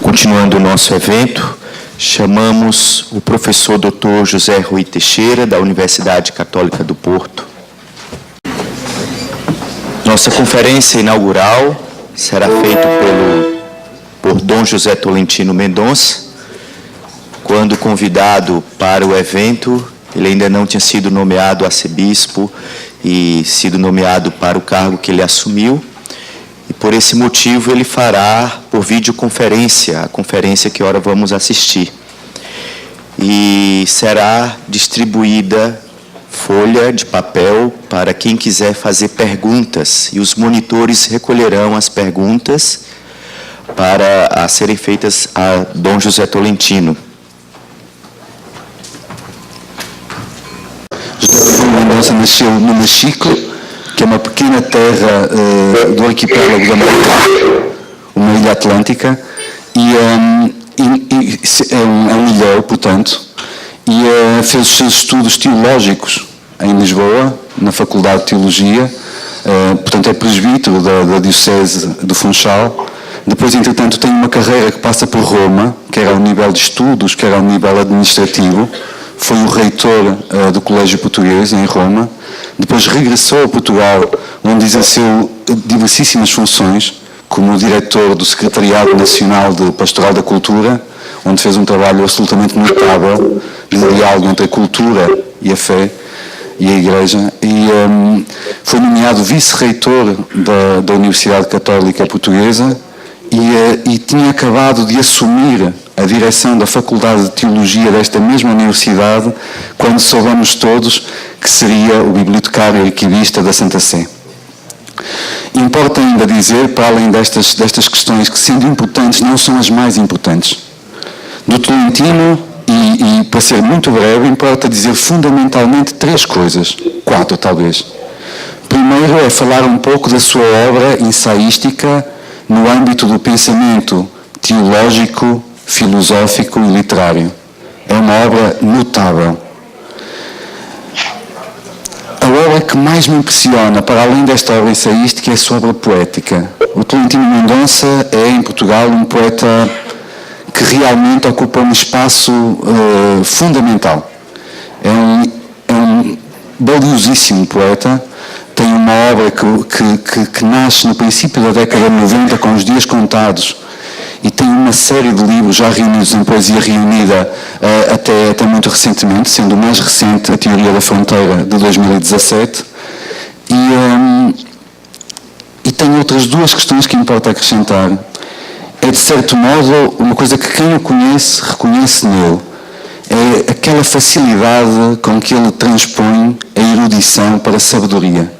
Continuando o nosso evento, chamamos o professor Dr. José Rui Teixeira, da Universidade Católica do Porto. Nossa conferência inaugural será feita por Dom José Tolentino Mendonça. Quando convidado para o evento, ele ainda não tinha sido nomeado arcebispo e sido nomeado para o cargo que ele assumiu. E por esse motivo ele fará por videoconferência, a conferência que ora vamos assistir. E será distribuída folha de papel para quem quiser fazer perguntas. E os monitores recolherão as perguntas para serem feitas a Dom José Tolentino. José Mendonça nasceu no Mexico, que é uma pequena terra do arquipélago da América, uma ilha atlântica, e é um ilhéu, portanto, e fez os seus estudos teológicos em Lisboa, na Faculdade de Teologia, portanto é presbítero da Diocese do Funchal. Depois, entretanto, tem uma carreira que passa por Roma, quer ao nível de estudos, quer ao nível administrativo. Foi o reitor do Colégio Português, em Roma. Depois regressou a Portugal, onde exerceu diversíssimas funções, como diretor do Secretariado Nacional de Pastoral da Cultura, onde fez um trabalho absolutamente notável de diálogo entre a cultura e a fé e a Igreja. E foi nomeado vice-reitor da Universidade Católica Portuguesa e tinha acabado de assumir a direção da Faculdade de Teologia desta mesma universidade, quando soubemos todos que seria o bibliotecário e arquivista da Santa Sé. Importa ainda dizer, para além destas questões que, sendo importantes, não são as mais importantes. Do Tolentino, e para ser muito breve, importa dizer fundamentalmente 3 coisas, 4 talvez. Primeiro é falar um pouco da sua obra ensaística no âmbito do pensamento teológico, filosófico e literário. É uma obra notável. A obra que mais me impressiona, para além desta obra ensaística, é a sua obra poética. O Tolentino Mendonça é, em Portugal, um poeta que realmente ocupa um espaço fundamental. É um valiosíssimo poeta. Tem uma obra que nasce no princípio da década de 90, com os dias contados, e tem uma série de livros já reunidos em poesia reunida até muito recentemente, sendo o mais recente A Teoria da Fronteira, de 2017. E tem outras 2 questões que importa acrescentar. É, de certo modo, uma coisa que quem o conhece reconhece nele. É aquela facilidade com que ele transpõe a erudição para a sabedoria.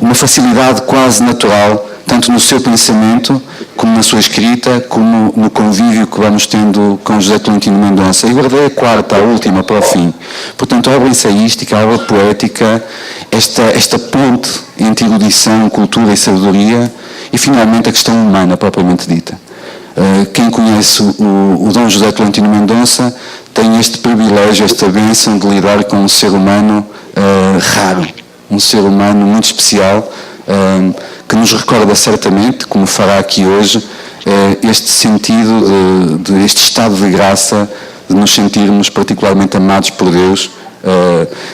Uma facilidade quase natural, tanto no seu pensamento, como na sua escrita, como no convívio que vamos tendo com José Tolentino Mendonça. E guardei a 4ª, a última, para o fim. Portanto, a obra ensaística, a obra poética, esta ponte entre erudição, cultura e sabedoria, e finalmente a questão humana, propriamente dita. Quem conhece o Dom José Tolentino Mendonça tem este privilégio, esta bênção de lidar com um ser humano raro, um ser humano muito especial, que nos recorda certamente, como fará aqui hoje, este sentido este estado de graça, de nos sentirmos particularmente amados por Deus,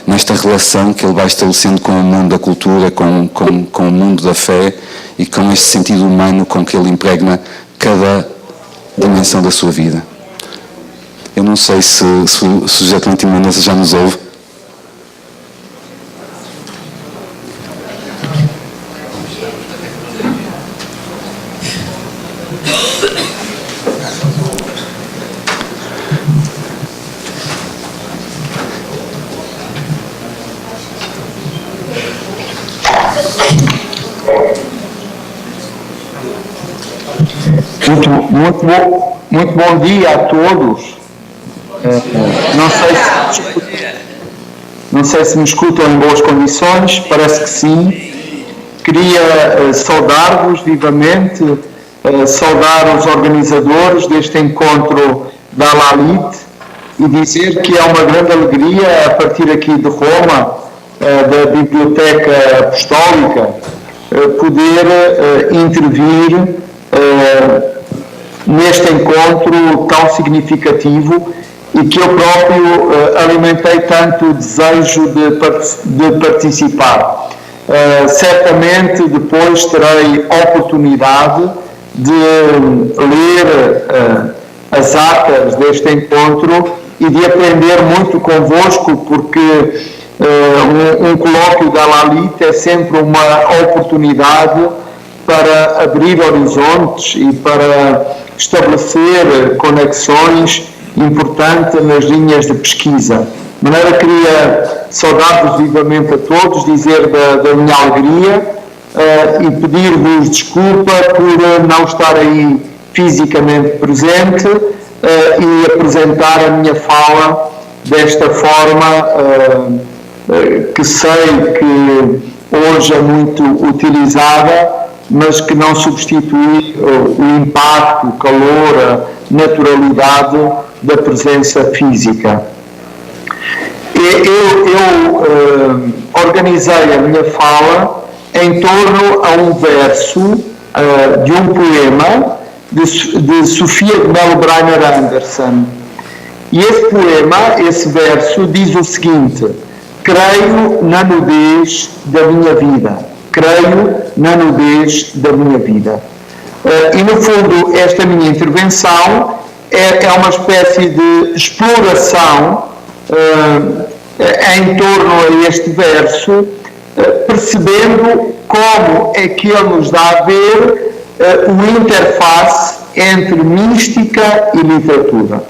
nesta relação que ele vai estabelecendo com o mundo da cultura, com o mundo da fé, e com este sentido humano com que ele impregna cada dimensão da sua vida. Eu não sei se o José Tolentino Mendonça já nos ouve. Muito bom dia a todos. Não sei se me escutam em boas condições, parece que sim. Queria saudar-vos vivamente, saudar os organizadores deste encontro da LALIT e dizer que é uma grande alegria, a partir aqui de Roma, da Biblioteca Apostólica, poder intervir neste encontro tão significativo e que eu próprio alimentei tanto o desejo de participar. Certamente depois terei oportunidade de ler as atas deste encontro e de aprender muito convosco, porque um colóquio da LALIT é sempre uma oportunidade para abrir horizontes e para estabelecer conexões importantes nas linhas de pesquisa. De maneira, queria saudar-vos vivamente a todos, dizer da minha alegria e pedir-vos desculpa por não estar aí fisicamente presente e apresentar a minha fala desta forma que sei que hoje é muito utilizada, mas que não substitui o impacto, o calor, a naturalidade da presença física. Eu organizei a minha fala em torno a um verso de um poema de Sofia de Mello Briner Anderson. E esse poema, esse verso, diz o seguinte: creio na nudez da minha vida. Creio na nudez da minha vida. E, no fundo, esta minha intervenção é uma espécie de exploração em torno a este verso, percebendo como é que ele nos dá a ver o interface entre mística e literatura.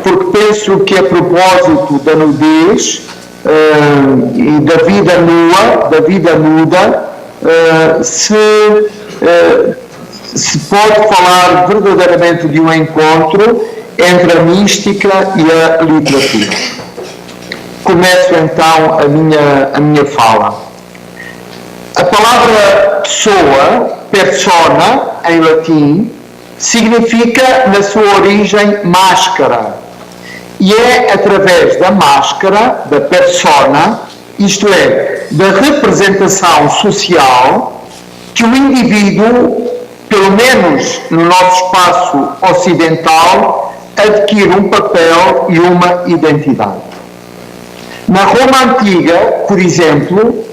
Porque penso que, a propósito da nudez e da vida nua, da vida nuda, se pode falar verdadeiramente de um encontro entre a mística e a literatura. Começo então a minha fala. A palavra pessoa, persona, em latim, significa, na sua origem, máscara. E é através da máscara, da persona, isto é, da representação social, que o indivíduo, pelo menos no nosso espaço ocidental, adquire um papel e uma identidade. Na Roma Antiga, por exemplo,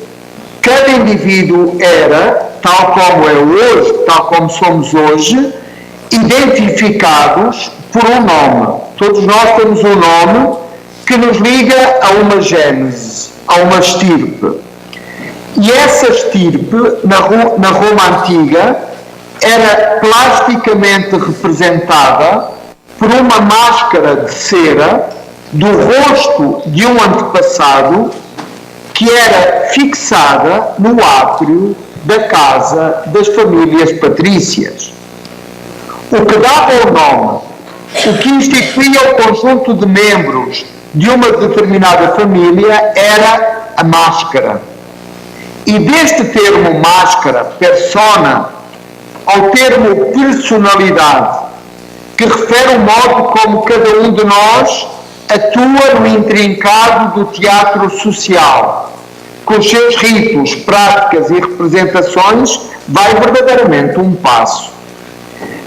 cada indivíduo era, tal como é hoje, tal como somos hoje, identificados por um nome. Todos nós temos um nome que nos liga a uma gênese, a uma estirpe. E essa estirpe, na Roma Antiga, era plasticamente representada por uma máscara de cera do rosto de um antepassado que era fixada no átrio da casa das famílias patrícias. O que dava o nome, o que instituía o conjunto de membros de uma determinada família era a máscara. E deste termo máscara, persona, ao termo personalidade, que refere o modo como cada um de nós atua no intrincado do teatro social, com os seus ritos, práticas e representações, vai verdadeiramente um passo.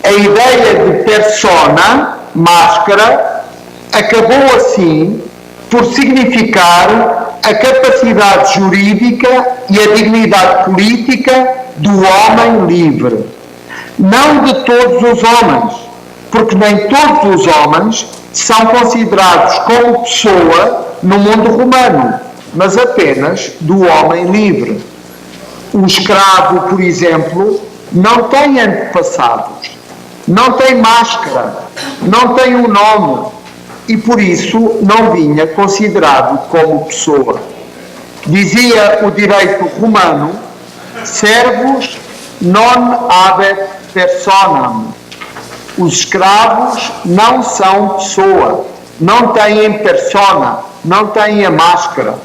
A ideia de persona, máscara, acabou assim por significar a capacidade jurídica e a dignidade política do homem livre. Não de todos os homens, porque nem todos os homens são considerados como pessoa no mundo romano, mas apenas do homem livre. O escravo, por exemplo, não tem antepassados, não tem máscara, não tem um nome e por isso não vinha considerado como pessoa. Dizia o direito romano: servus non habet personam. Os escravos não são pessoa, não têm persona, não têm a máscara.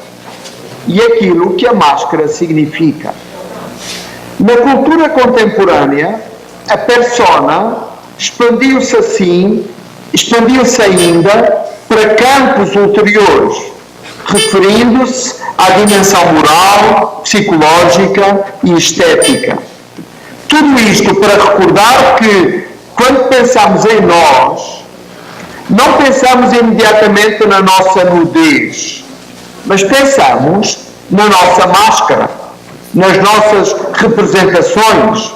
E aquilo que a máscara significa. Na cultura contemporânea, a persona expandiu-se ainda para campos ulteriores, referindo-se à dimensão moral, psicológica e estética. Tudo isto para recordar que quando pensamos em nós, não pensamos imediatamente na nossa nudez, mas pensamos na nossa máscara, nas nossas representações.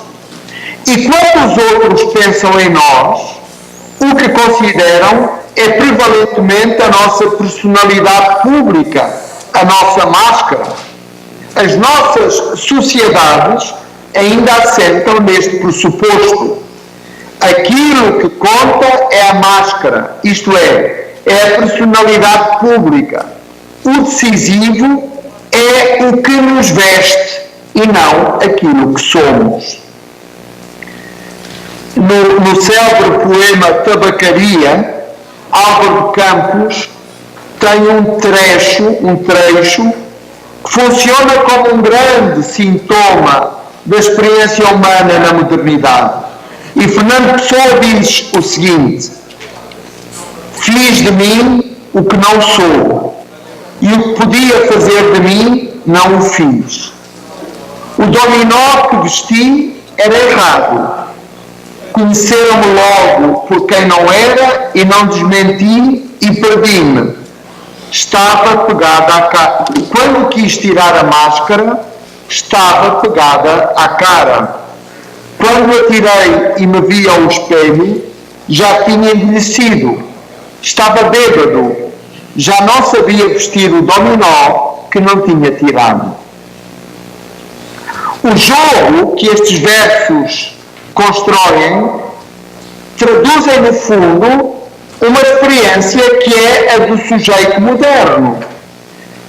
E quando os outros pensam em nós, o que consideram é prevalentemente a nossa personalidade pública, a nossa máscara. As nossas sociedades ainda assentam neste pressuposto. Aquilo que conta é a máscara, isto é a personalidade pública. O decisivo é o que nos veste e não aquilo que somos. No célebre poema Tabacaria, Álvaro de Campos tem um trecho que funciona como um grande sintoma da experiência humana na modernidade. E Fernando Pessoa diz o seguinte: fiz de mim o que não sou, e o que podia fazer de mim não o fiz. O dominó que vesti era errado. Conheceram-me logo por quem não era e não desmenti e perdi-me. Estava pegada à cara. Quando quis tirar a máscara, estava pegada à cara. Quando a tirei e me vi ao espelho, já tinha envelhecido. Estava bêbado. Já não sabia vestir o dominó que não tinha tirado. O jogo que estes versos constroem traduzem, no fundo, uma experiência que é a do sujeito moderno,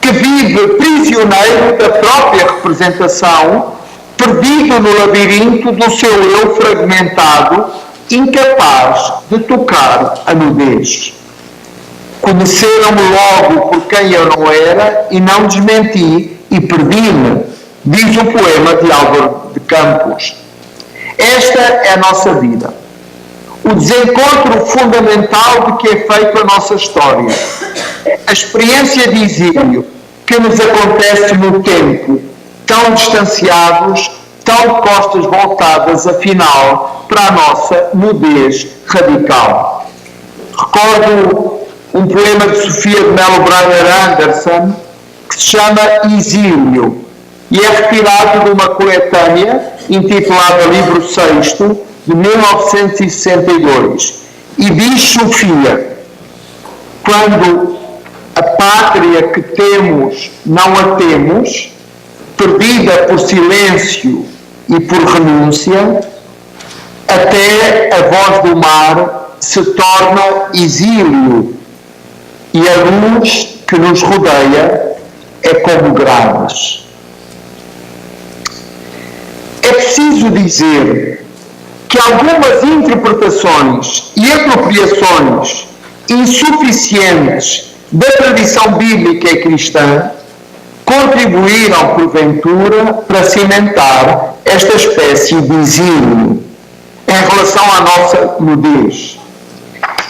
que vive prisioneiro da própria representação, perdido no labirinto do seu eu fragmentado, incapaz de tocar a nudez. Conheceram-me logo por quem eu não era e não desmenti e perdi-me, diz o poema de Álvaro de Campos. Esta é a nossa vida. O desencontro fundamental de que é feita a nossa história. A experiência de exílio que nos acontece no tempo, tão distanciados, tão de costas voltadas, afinal, para a nossa nudez radical. Recordo um poema de Sofia de Mello Briner Anderson que se chama Exílio e é retirado de uma coletânea intitulada Livro VI, de 1962. E diz Sofia: quando a pátria que temos não a temos, perdida por silêncio e por renúncia, até a voz do mar se torna exílio e a luz que nos rodeia é como grades. É preciso dizer que algumas interpretações e apropriações insuficientes da tradição bíblica e cristã contribuíram, porventura, para cimentar esta espécie de exílio em relação à nossa nudez.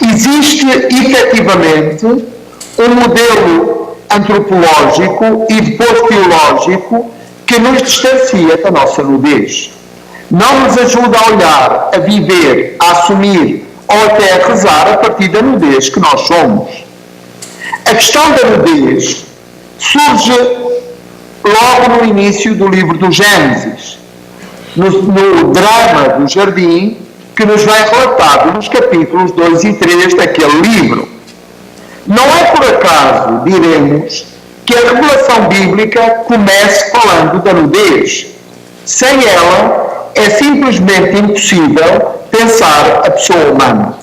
Existe, efetivamente, um modelo antropológico e depois teológico que nos distancia da nossa nudez. Não nos ajuda a olhar, a viver, a assumir ou até a rezar a partir da nudez que nós somos. A questão da nudez surge logo no início do livro do Gênesis, no drama do jardim que nos vem relatado nos capítulos 2 e 3 daquele livro. Não é por acaso, diremos, que a revelação bíblica comece falando da nudez. Sem ela, é simplesmente impossível pensar a pessoa humana.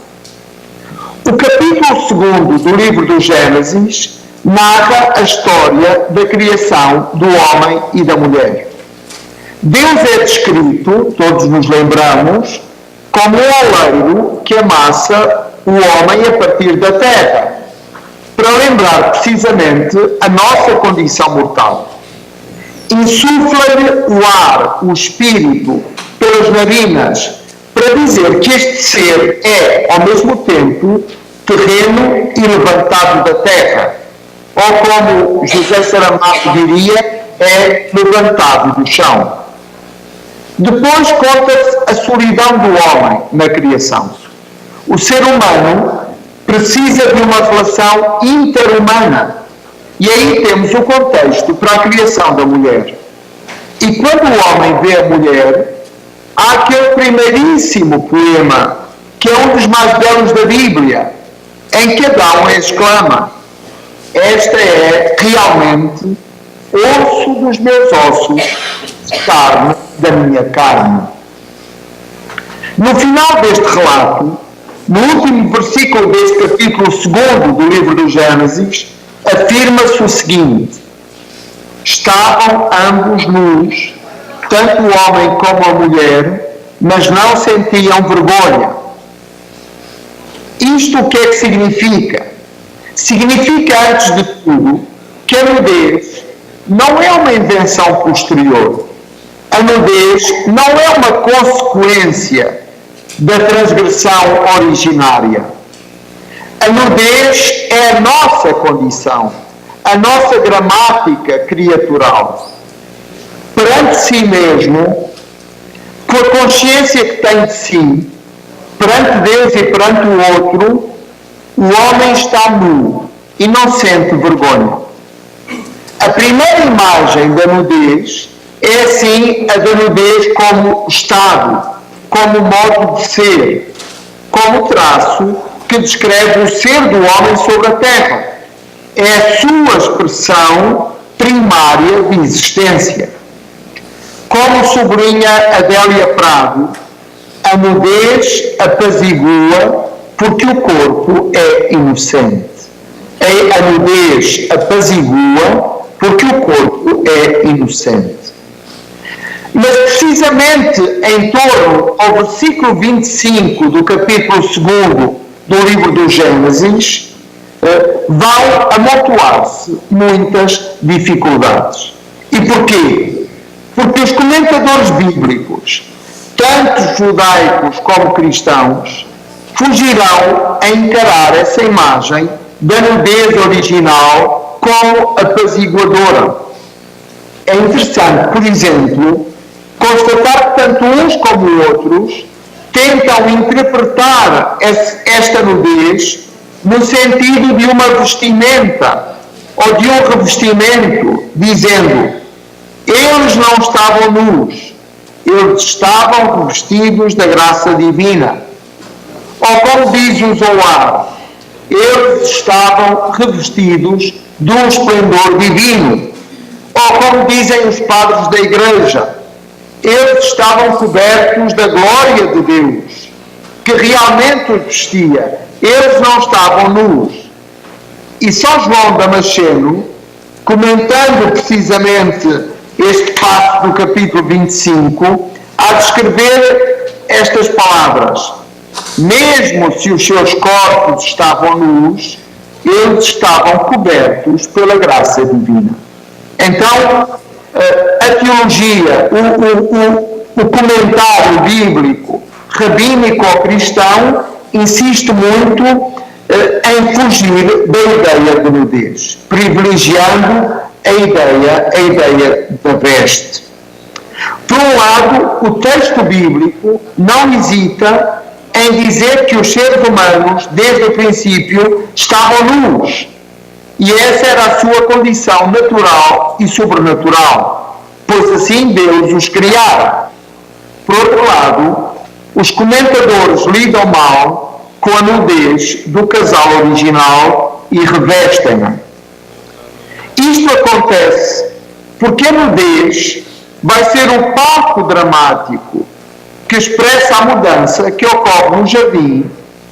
O capítulo 2 do livro do Gênesis narra a história da criação do homem e da mulher. Deus é descrito, todos nos lembramos, como um oleiro que amassa o homem a partir da terra, para lembrar precisamente a nossa condição mortal. Insufla-lhe o ar, o espírito, pelas narinas, para dizer que este ser é, ao mesmo tempo, terreno e levantado da terra, ou como José Saramago diria, é levantado do chão. Depois conta-se a solidão do homem na criação. O ser humano precisa de uma relação interhumana. E aí temos o contexto para a criação da mulher. E quando o homem vê a mulher, há aquele primeiríssimo poema, que é um dos mais belos da Bíblia, em que Adão exclama: esta é realmente osso dos meus ossos, carne da minha carne. No final deste relato, no último versículo deste capítulo 2 do livro do Gênesis, afirma-se o seguinte: estavam ambos nus, tanto o homem como a mulher, mas não sentiam vergonha. Isto o que é que significa? Significa, antes de tudo, que a nudez não é uma invenção posterior. A nudez não é uma consequência da transgressão originária. A nudez é a nossa condição, a nossa gramática criatural. Perante si mesmo, com a consciência que tem de si, perante Deus e perante o outro, o homem está nu e não sente vergonha. A primeira imagem da nudez é, assim, a da nudez como estado, como modo de ser, como traço que descreve o ser do homem sobre a terra. É a sua expressão primária de existência. Como sublinha Adélia Prado, a nudez apazigua porque o corpo é inocente. A nudez apazigua porque o corpo é inocente. Mas precisamente em torno ao versículo 25 do capítulo 2 do livro do Gênesis, vão amontoar-se muitas dificuldades. E porquê? Porque os comentadores bíblicos, tanto judaicos como cristãos, fugirão a encarar essa imagem da nudez original como apaziguadora. É interessante, por exemplo, constatar que tanto uns como outros tentam interpretar esta nudez no sentido de uma vestimenta ou de um revestimento, dizendo: eles não estavam nus, eles estavam revestidos da graça divina. Ou como diz o Zoar, eles estavam revestidos de um esplendor divino. Ou como dizem os padres da Igreja, eles estavam cobertos da glória de Deus, que realmente os vestia. Eles não estavam nus. E São João Damasceno, comentando precisamente este passo do capítulo 25, a descrever estas palavras: mesmo se os seus corpos estavam nus, eles estavam cobertos pela graça divina. Então, a teologia, o comentário bíblico rabínico-cristão insiste muito em fugir da ideia de nudez, privilegiando a ideia da veste. Por um lado, o texto bíblico não hesita em dizer que os seres humanos, desde o princípio, estavam nus. E essa era a sua condição natural e sobrenatural, pois assim Deus os criara. Por outro lado, os comentadores lidam mal com a nudez do casal original e revestem-na. Isto acontece porque a nudez vai ser o palco dramático que expressa a mudança que ocorre no jardim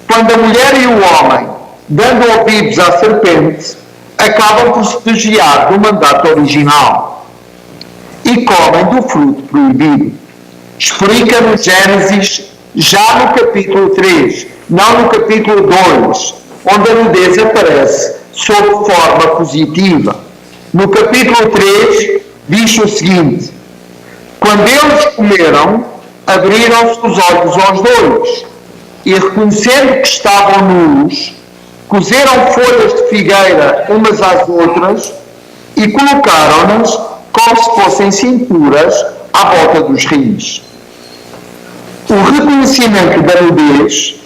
quando a mulher e o homem, dando ouvidos à serpente, acabam por se desviar do mandato original e comem do fruto proibido. Explica no Gênesis, já no capítulo 3, não no capítulo 2, onde a nudez aparece sob forma positiva. No capítulo 3, diz o seguinte: quando eles comeram, abriram-se os olhos aos dois, e reconhecendo que estavam nus, cozeram folhas de figueira umas às outras e colocaram-nas como se fossem cinturas à volta dos rins. reconhecimento da nudez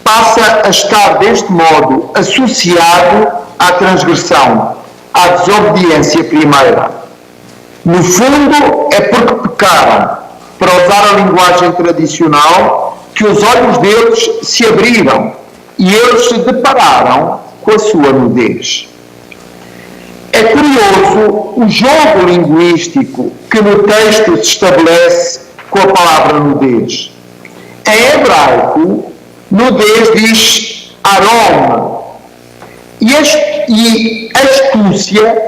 passa a estar, deste modo, associado à transgressão, à desobediência primeira. No fundo, é porque pecaram, para usar a linguagem tradicional, que os olhos deles se abriram e eles se depararam com a sua nudez. É curioso o jogo linguístico que no texto se estabelece com a palavra nudez. Em hebraico, nudez diz arom, e a astúcia,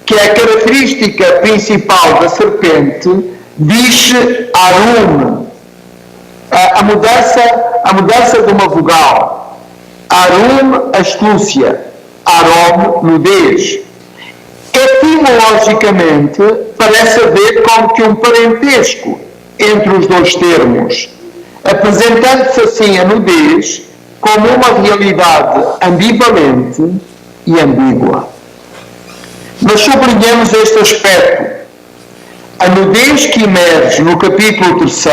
que é a característica principal da serpente, diz arum, a mudança de uma vogal. Arum, astúcia, arom, nudez. Etimologicamente, parece haver como que um parentesco entre os dois termos, apresentando-se assim a nudez como uma realidade ambivalente e ambígua. Mas sublinhamos este aspecto. A nudez que emerge no capítulo 3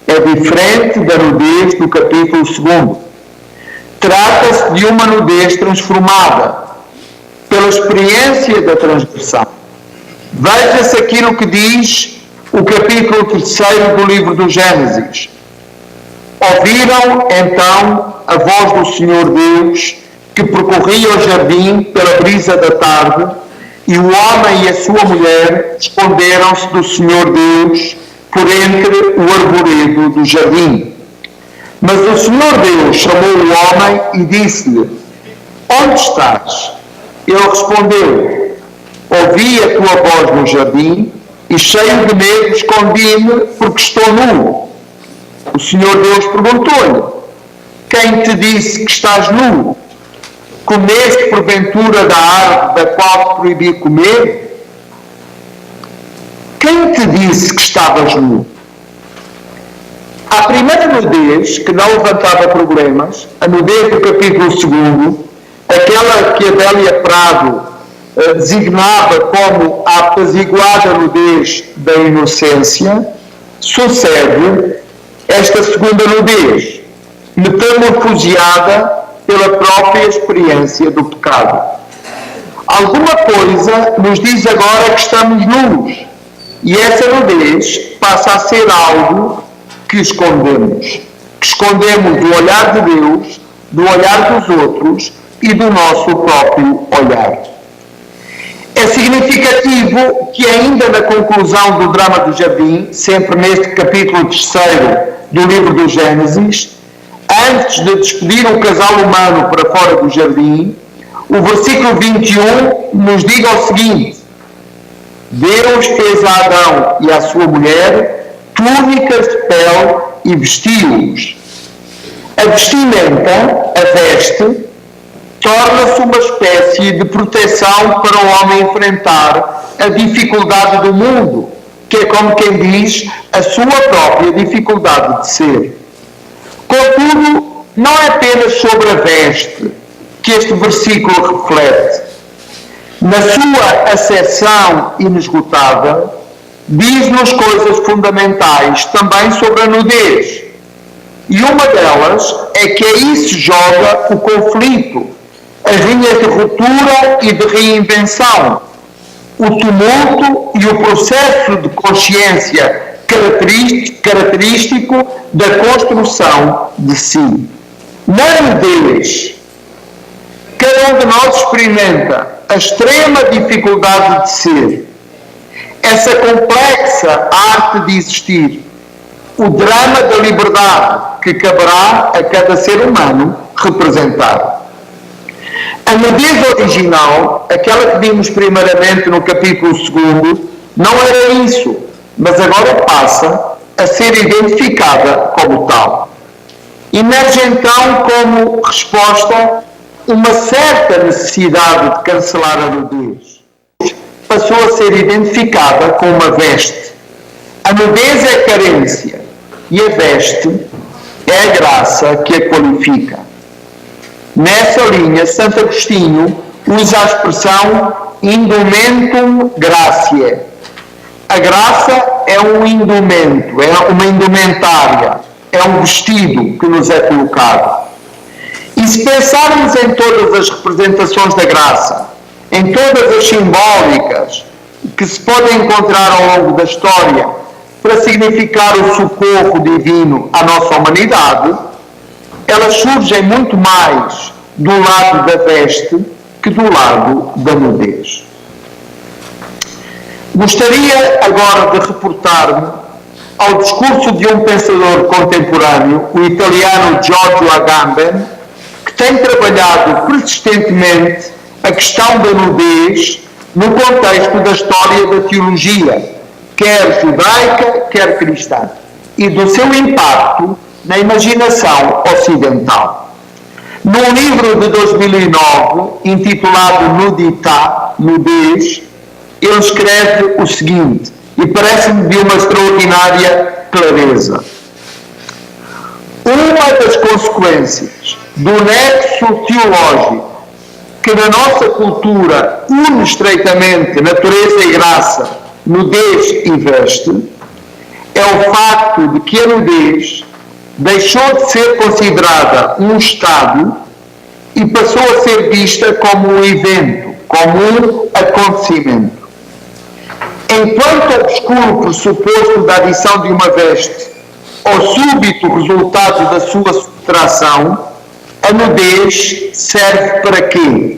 é diferente da nudez do capítulo 2. Trata-se de uma nudez transformada pela experiência da transgressão. Veja-se aquilo que diz o capítulo 3 do livro do Gênesis. Ouviram, então, a voz do Senhor Deus, que percorria o jardim pela brisa da tarde, e o homem e a sua mulher esconderam-se do Senhor Deus por entre o arvoredo do jardim. Mas o Senhor Deus chamou o homem e disse-lhe: onde estás? Ele respondeu: ouvi a tua voz no jardim e, cheio de medo, escondi-me porque estou nu. O Senhor Deus perguntou-lhe: quem te disse que estás nu? Comeste porventura da árvore da qual te proibi comer? Quem te disse que estavas nu? A primeira nudez, que não levantava problemas, a nudez do capítulo 2, aquela que Adélia Prado designava como a apaziguada nudez da inocência, sucede esta segunda nudez, metamorfoseada pela própria experiência do pecado. Alguma coisa nos diz agora que estamos nus, e essa nudez passa a ser algo que escondemos do olhar de Deus, do olhar dos outros e do nosso próprio olhar. É significativo que ainda na conclusão do drama do jardim, sempre neste capítulo 3 do livro do Gênesis, antes de despedir o casal humano para fora do jardim, o versículo 21 nos diga o seguinte: Deus fez a Adão e à sua mulher túnicas de pele e vestiu-os. A vestimenta, a veste, torna-se uma espécie de proteção para o homem enfrentar a dificuldade do mundo, que é, como quem diz, a sua própria dificuldade de ser. Contudo, não é apenas sobre a veste que este versículo reflete. Na sua acessão inesgotável, diz-nos coisas fundamentais também sobre a nudez. E uma delas é que aí se joga o conflito, as linhas de ruptura e de reinvenção, o tumulto e o processo de consciência característico da construção de si. Na nudez, cada um de nós experimenta a extrema dificuldade de ser, essa complexa arte de existir, o drama da liberdade que caberá a cada ser humano representar. A nudez original, aquela que vimos primeiramente no capítulo 2, não era isso, mas agora passa a ser identificada como tal. Emerge então como resposta uma certa necessidade de cancelar a nudez. Passou a ser identificada com uma veste. A nudez é carência e a veste é a graça que a qualifica. Nessa linha, Santo Agostinho usa a expressão indumentum gratiae. A graça é um indumento, é uma indumentária, é um vestido que nos é colocado. E se pensarmos em todas as representações da graça, em todas as simbólicas que se podem encontrar ao longo da história para significar o socorro divino à nossa humanidade, elas surgem muito mais do lado da veste que do lado da nudez. Gostaria agora de reportar-me ao discurso de um pensador contemporâneo, o italiano Giorgio Agamben, que tem trabalhado persistentemente a questão da nudez no contexto da história da teologia, quer judaica, quer cristã, e do seu impacto na imaginação ocidental. Num livro de 2009, intitulado Nudità, Nudez, ele escreve o seguinte, e parece-me de uma extraordinária clareza. Uma das consequências do nexo teológico que na nossa cultura une estreitamente natureza e graça, nudez e veste, é o facto de que a nudez deixou de ser considerada um estado e passou a ser vista como um evento, como um acontecimento. Enquanto obscuro pressuposto da adição de uma veste ou súbito resultado da sua subtração, a nudez serve para quê?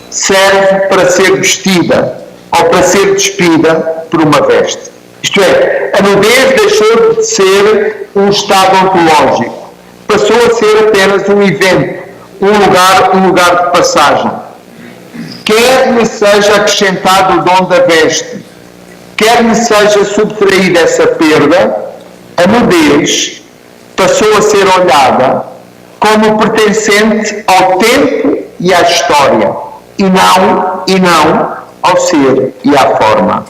Serve para ser vestida ou para ser despida por uma veste. Isto é, a nudez deixou de ser um estado ontológico, passou a ser apenas um evento, um lugar de passagem. Quer me seja acrescentado o dom da veste, quer me seja subtraída essa perda, a nudez passou a ser olhada como pertencente ao tempo e à história, e não ao ser e à forma.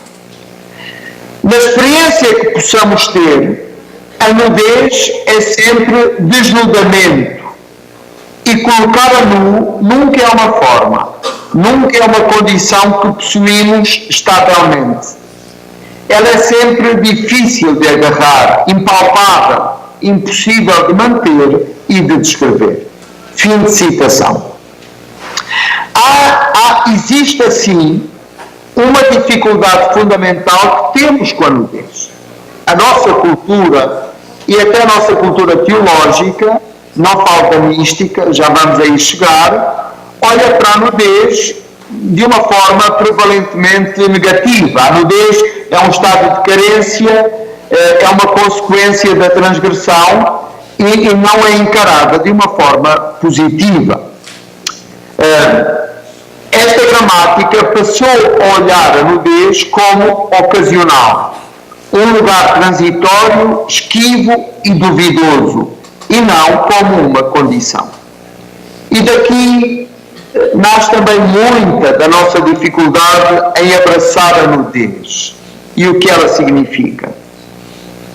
Na experiência que possamos ter, a nudez é sempre desnudamento, e colocar a nu nunca é uma forma, nunca é uma condição que possuímos estavelmente. Ela é sempre difícil de agarrar, impalpável, impossível de manter e de descrever. Fim de citação. Existe, assim, uma dificuldade fundamental que temos com a nudez. A nossa cultura, e até a nossa cultura teológica, não falta mística, já vamos aí chegar, olha para a nudez de uma forma prevalentemente negativa. A nudez é um estado de carência, é uma consequência da transgressão e não é encarada de uma forma positiva. Esta gramática passou a olhar a nudez como ocasional, um lugar transitório, esquivo e duvidoso, e não como uma condição. E daqui nasce também muita da nossa dificuldade em abraçar a nudez e o que ela significa.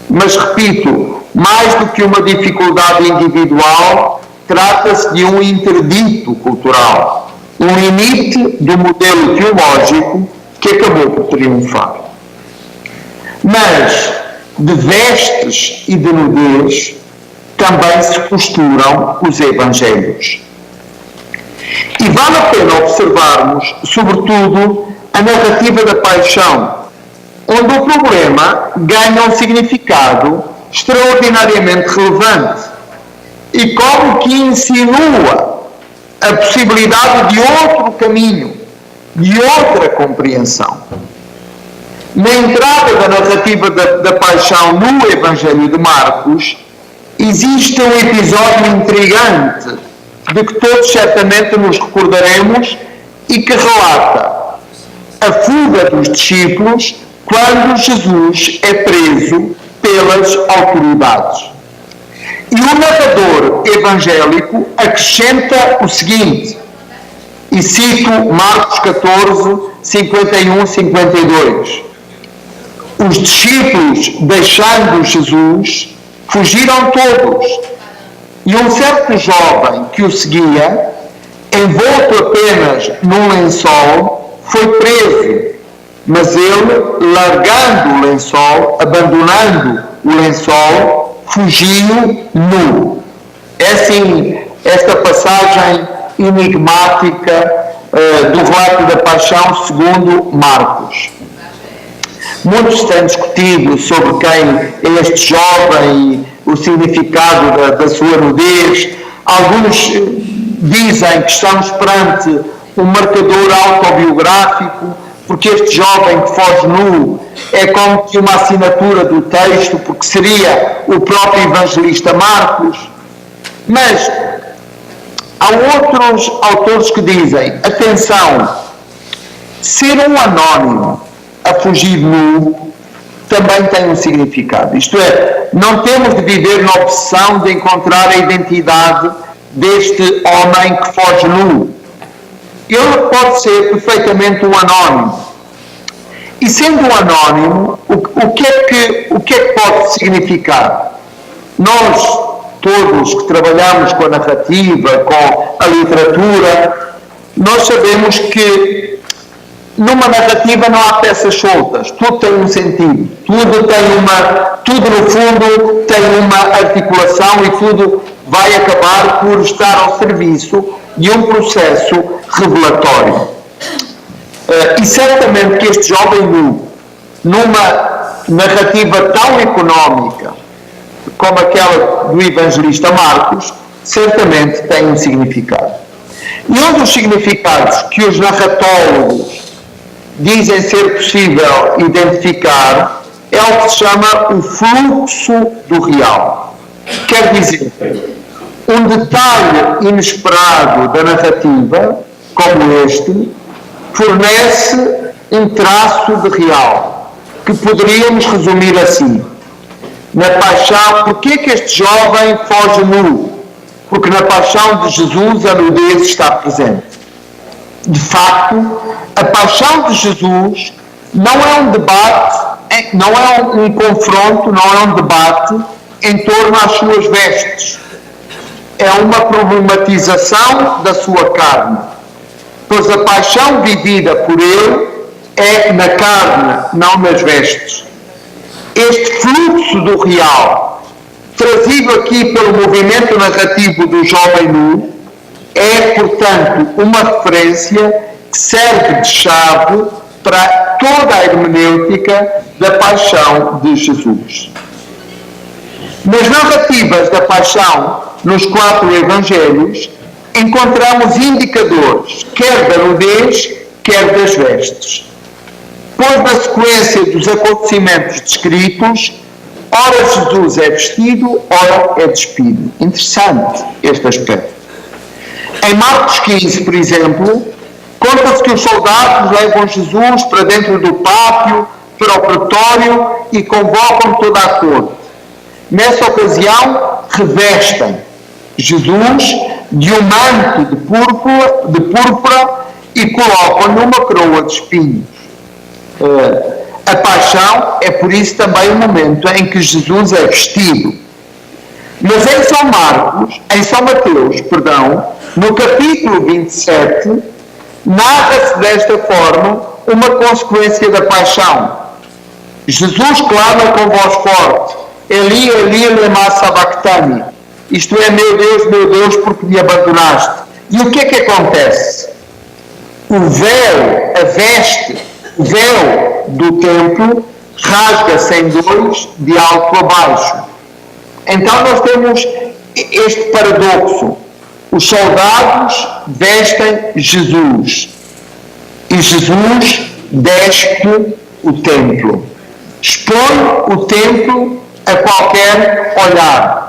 Mas, repito, mais do que uma dificuldade individual, trata-se de um interdito cultural, um limite do modelo teológico que acabou por triunfar. Mas, de vestes e de nudez, também se costuram os evangelhos. E vale a pena observarmos, sobretudo, a narrativa da paixão, onde o problema ganha um significado extraordinariamente relevante e como que insinua a possibilidade de outro caminho, de outra compreensão. Na entrada da narrativa da paixão no Evangelho de Marcos, existe um episódio intrigante de que todos certamente nos recordaremos e que relata a fuga dos discípulos quando Jesus é preso pelas autoridades. E o narrador evangélico acrescenta o seguinte, e cito Marcos 14, 51-52. Os discípulos, deixando Jesus, fugiram todos, e um certo jovem que o seguia, envolto apenas num lençol, foi preso, mas ele, largando o lençol, abandonando o lençol, fugiu nu. É assim esta passagem enigmática do relato da paixão segundo Marcos. Muitos têm discutido sobre quem é este jovem e o significado da sua nudez. Alguns dizem que estamos perante um marcador autobiográfico, porque este jovem que foge nu é como que uma assinatura do texto, porque seria o próprio evangelista Marcos. Mas há outros autores que dizem, atenção, ser um anónimo a fugir nu também tem um significado. Isto é, não temos de viver na obsessão de encontrar a identidade deste homem que foge nu. Ele pode ser perfeitamente um anónimo. E sendo um anónimo, o que é que pode significar? Nós, todos que trabalhamos com a narrativa, com a literatura, nós sabemos que numa narrativa não há peças soltas, tudo tem um sentido, tudo no fundo tem uma articulação e tudo vai acabar por estar ao serviço de um processo revelatório. E certamente que este jovem nu, numa narrativa tão económica como aquela do evangelista Marcos, certamente tem um significado. E um dos significados que os narratólogos dizem ser possível identificar é o que se chama o fluxo do real. Quer dizer, um detalhe inesperado da narrativa, como este, fornece um traço de real, que poderíamos resumir assim. Na paixão, porquê é que este jovem foge nu? Porque na paixão de Jesus a nudez está presente. De facto, a paixão de Jesus não é um debate, não é um confronto, não é um debate em torno às suas vestes. É uma problematização da sua carne. Pois a paixão vivida por ele é na carne, não nas vestes. Este fluxo do real, trazido aqui pelo movimento narrativo do jovem nu, é, portanto, uma referência que serve de chave para toda a hermenêutica da paixão de Jesus. Nas narrativas da paixão, nos 4 evangelhos, encontramos indicadores, quer da nudez, quer das vestes. Pois na sequência dos acontecimentos descritos, ora Jesus é vestido, ora é despido. Interessante este aspecto. Em Marcos 15, por exemplo, conta-se que os soldados levam Jesus para dentro do pátio, para o pretório e convocam toda a corte. Nessa ocasião, revestem Jesus de um manto de púrpura e colocam-lhe uma coroa de espinhos. A paixão é por isso também o momento em que Jesus é vestido. Mas em São Mateus, no capítulo 27, narra-se desta forma uma consequência da paixão. Jesus clama com voz forte, Eli, Eli, lema sabachthani. Isto é, meu Deus, porque me abandonaste. E o que é que acontece? O véu, a veste, o véu do templo rasga-se em dois, de alto a baixo. Então nós temos este paradoxo. Os soldados vestem Jesus e Jesus despe o templo. Expõe o templo a qualquer olhar.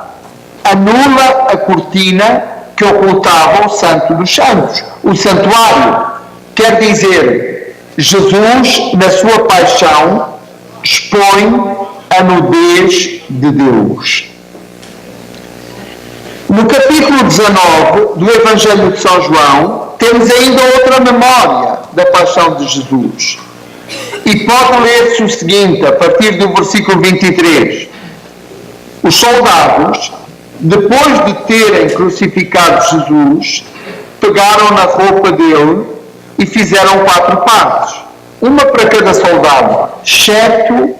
Anula a cortina que ocultava o Santo dos Santos, o santuário. Quer dizer, Jesus, na sua paixão, expõe a nudez de Deus. No capítulo 19 do Evangelho de São João, temos ainda outra memória da paixão de Jesus. E pode ler-se o seguinte, a partir do versículo 23. Os soldados, depois de terem crucificado Jesus, pegaram na roupa dele e fizeram 4 partes, uma para cada soldado, exceto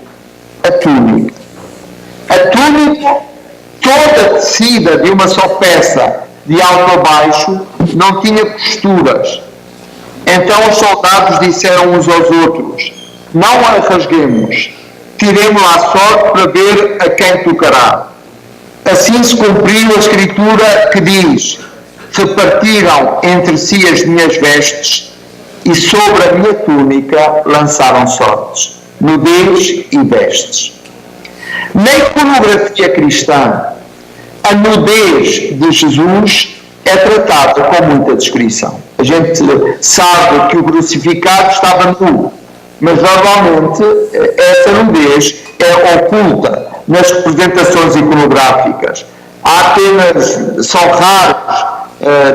a túnica. A túnica tecida de uma só peça, de alto a baixo, não tinha costuras. Então os soldados disseram uns aos outros: não a rasguemos, tiremo-la à sorte para ver a quem tocará. Assim se cumpriu a escritura que diz: repartiram entre si as minhas vestes e sobre a minha túnica lançaram sortes, nudez e vestes. Na iconografia cristã, a nudez de Jesus é tratada com muita descrição. A gente sabe que o crucificado estava nu, mas normalmente essa nudez é oculta nas representações iconográficas. Há apenas, são raros,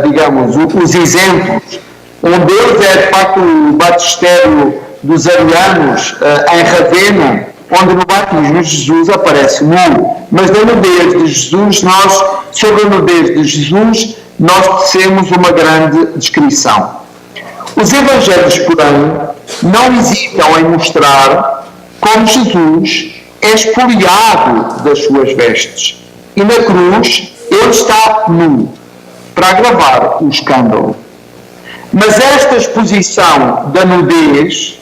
digamos, os exemplos. Um deles é, de facto, o batistério dos arianos em Ravenna, onde no batismo Jesus aparece nu. Mas da nudez de Jesus, sobre a nudez de Jesus, nós tecemos uma grande descrição. Os evangelhos, porém, não hesitam em mostrar como Jesus é expoliado das suas vestes. E na cruz, ele está nu, para agravar o escândalo. Mas esta exposição da nudez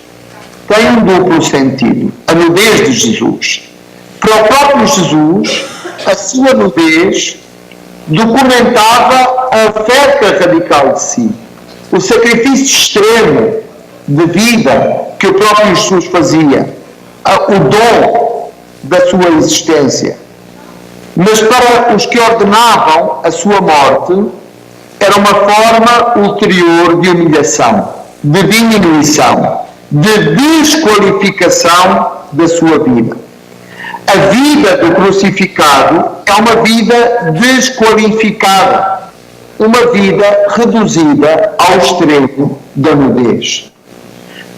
tem um duplo sentido. A nudez de Jesus. Para o próprio Jesus, a sua nudez documentava a oferta radical de si, o sacrifício extremo de vida que o próprio Jesus fazia, o dom da sua existência. Mas para os que ordenavam a sua morte, era uma forma ulterior de humilhação, de diminuição, de desqualificação da sua vida. A vida do crucificado é uma vida desqualificada, uma vida reduzida ao extremo da nudez.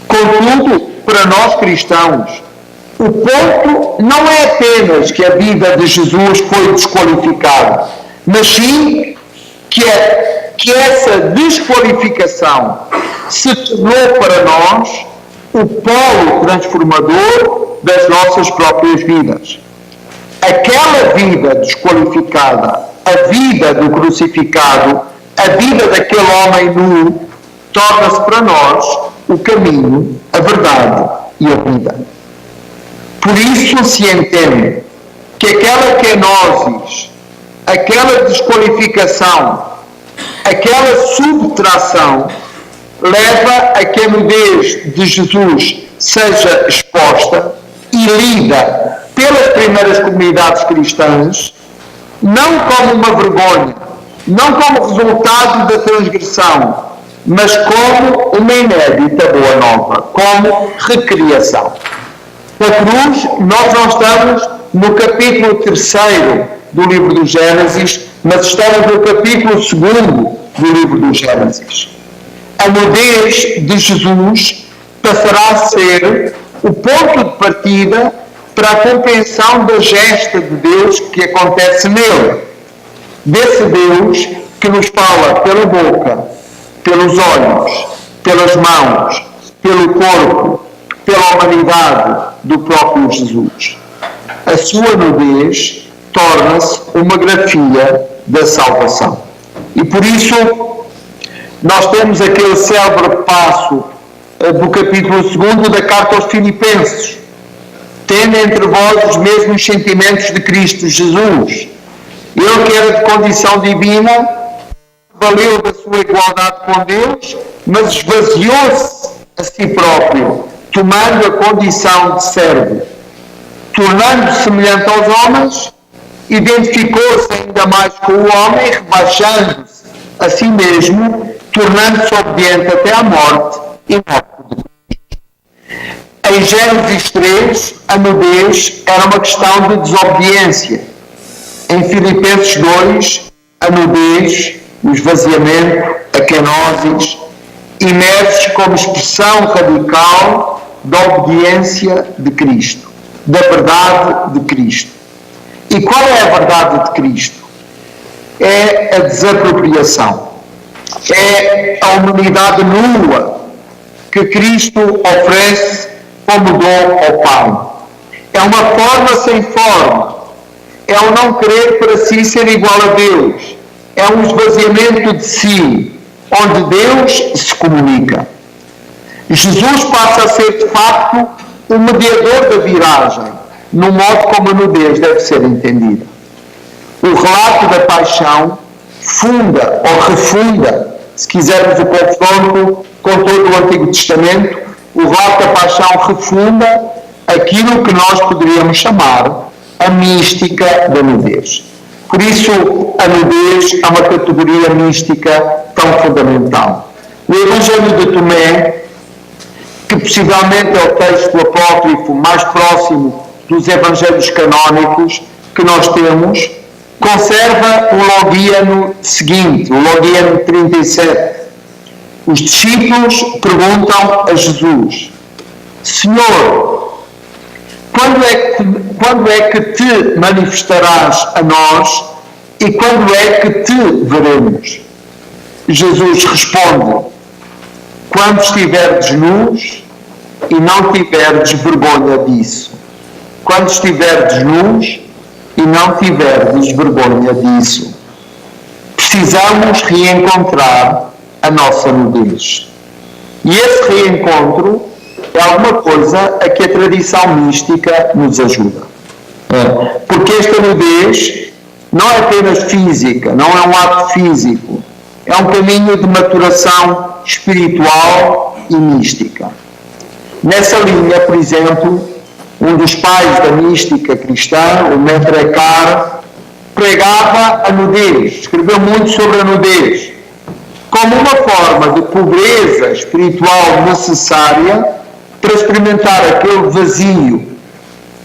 Contudo, para nós cristãos, o ponto não é apenas que a vida de Jesus foi desqualificada, mas sim que essa desqualificação se tornou para nós o polo transformador das nossas próprias vidas. Aquela vida desqualificada, a vida do crucificado, a vida daquele homem nu, torna-se para nós o caminho, a verdade e a vida. Por isso se entende que aquela kenosis, aquela desqualificação, aquela subtração leva a que a nudez de Jesus seja exposta e lida pelas primeiras comunidades cristãs, não como uma vergonha, não como resultado da transgressão, mas como uma inédita boa nova, como recriação. Na cruz, nós não estamos no capítulo 3º do livro do Gênesis, mas estamos no capítulo 2º do livro do Gênesis. A nudez de Jesus passará a ser o ponto de partida para a compreensão da gesta de Deus que acontece nele. Desse Deus que nos fala pela boca, pelos olhos, pelas mãos, pelo corpo, pela humanidade do próprio Jesus. A sua nudez torna-se uma grafia da salvação. E por isso nós temos aquele célebre passo do capítulo 2 da carta aos Filipenses. Tendo entre vós os mesmos sentimentos de Cristo Jesus. Ele que era de condição divina, valeu da sua igualdade com Deus, mas esvaziou-se a si próprio, tomando a condição de servo. Tornando-se semelhante aos homens, identificou-se ainda mais com o homem, rebaixando-se a si mesmo, tornando-se obediente até à morte e morte de cruz. Em Gênesis 3, a nudez era uma questão de desobediência. Em Filipenses 2, a nudez, o esvaziamento, a kenosis, emerge como expressão radical da obediência de Cristo, da verdade de Cristo. E qual é a verdade de Cristo? É a desapropriação. É a humanidade nua que Cristo oferece como dom ao Pai. É uma forma sem forma. é o não querer para si ser igual a Deus. É um esvaziamento de si, onde Deus se comunica. Jesus passa a ser, de facto, o mediador da viragem, no modo como a nudez deve ser entendida. O relato da paixão funda ou refunda, se quisermos o confronto com todo o Antigo Testamento, o relato da paixão refunda aquilo que nós poderíamos chamar a mística da nudez. Por isso, a nudez é uma categoria mística tão fundamental. O Evangelho de Tomé, que possivelmente é o texto apócrifo mais próximo dos evangelhos canónicos que nós temos, conserva o logiano seguinte, o logiano 37. Os discípulos perguntam a Jesus: Senhor, quando é que te manifestarás a nós e quando é que te veremos? Jesus responde: quando estiverdes nus e não tiverdes vergonha disso. Quando estiverdes nus e não tiverdes vergonha disso. Precisamos reencontrar a nossa nudez. E esse reencontro é alguma coisa a que a tradição mística nos ajuda. Porque esta nudez não é apenas física, não é um ato físico, é um caminho de maturação espiritual e mística. Nessa linha, por exemplo, um dos pais da mística cristã, o Maître Eckhart, pregava a nudez, escreveu muito sobre a nudez, como uma forma de pobreza espiritual necessária para experimentar aquele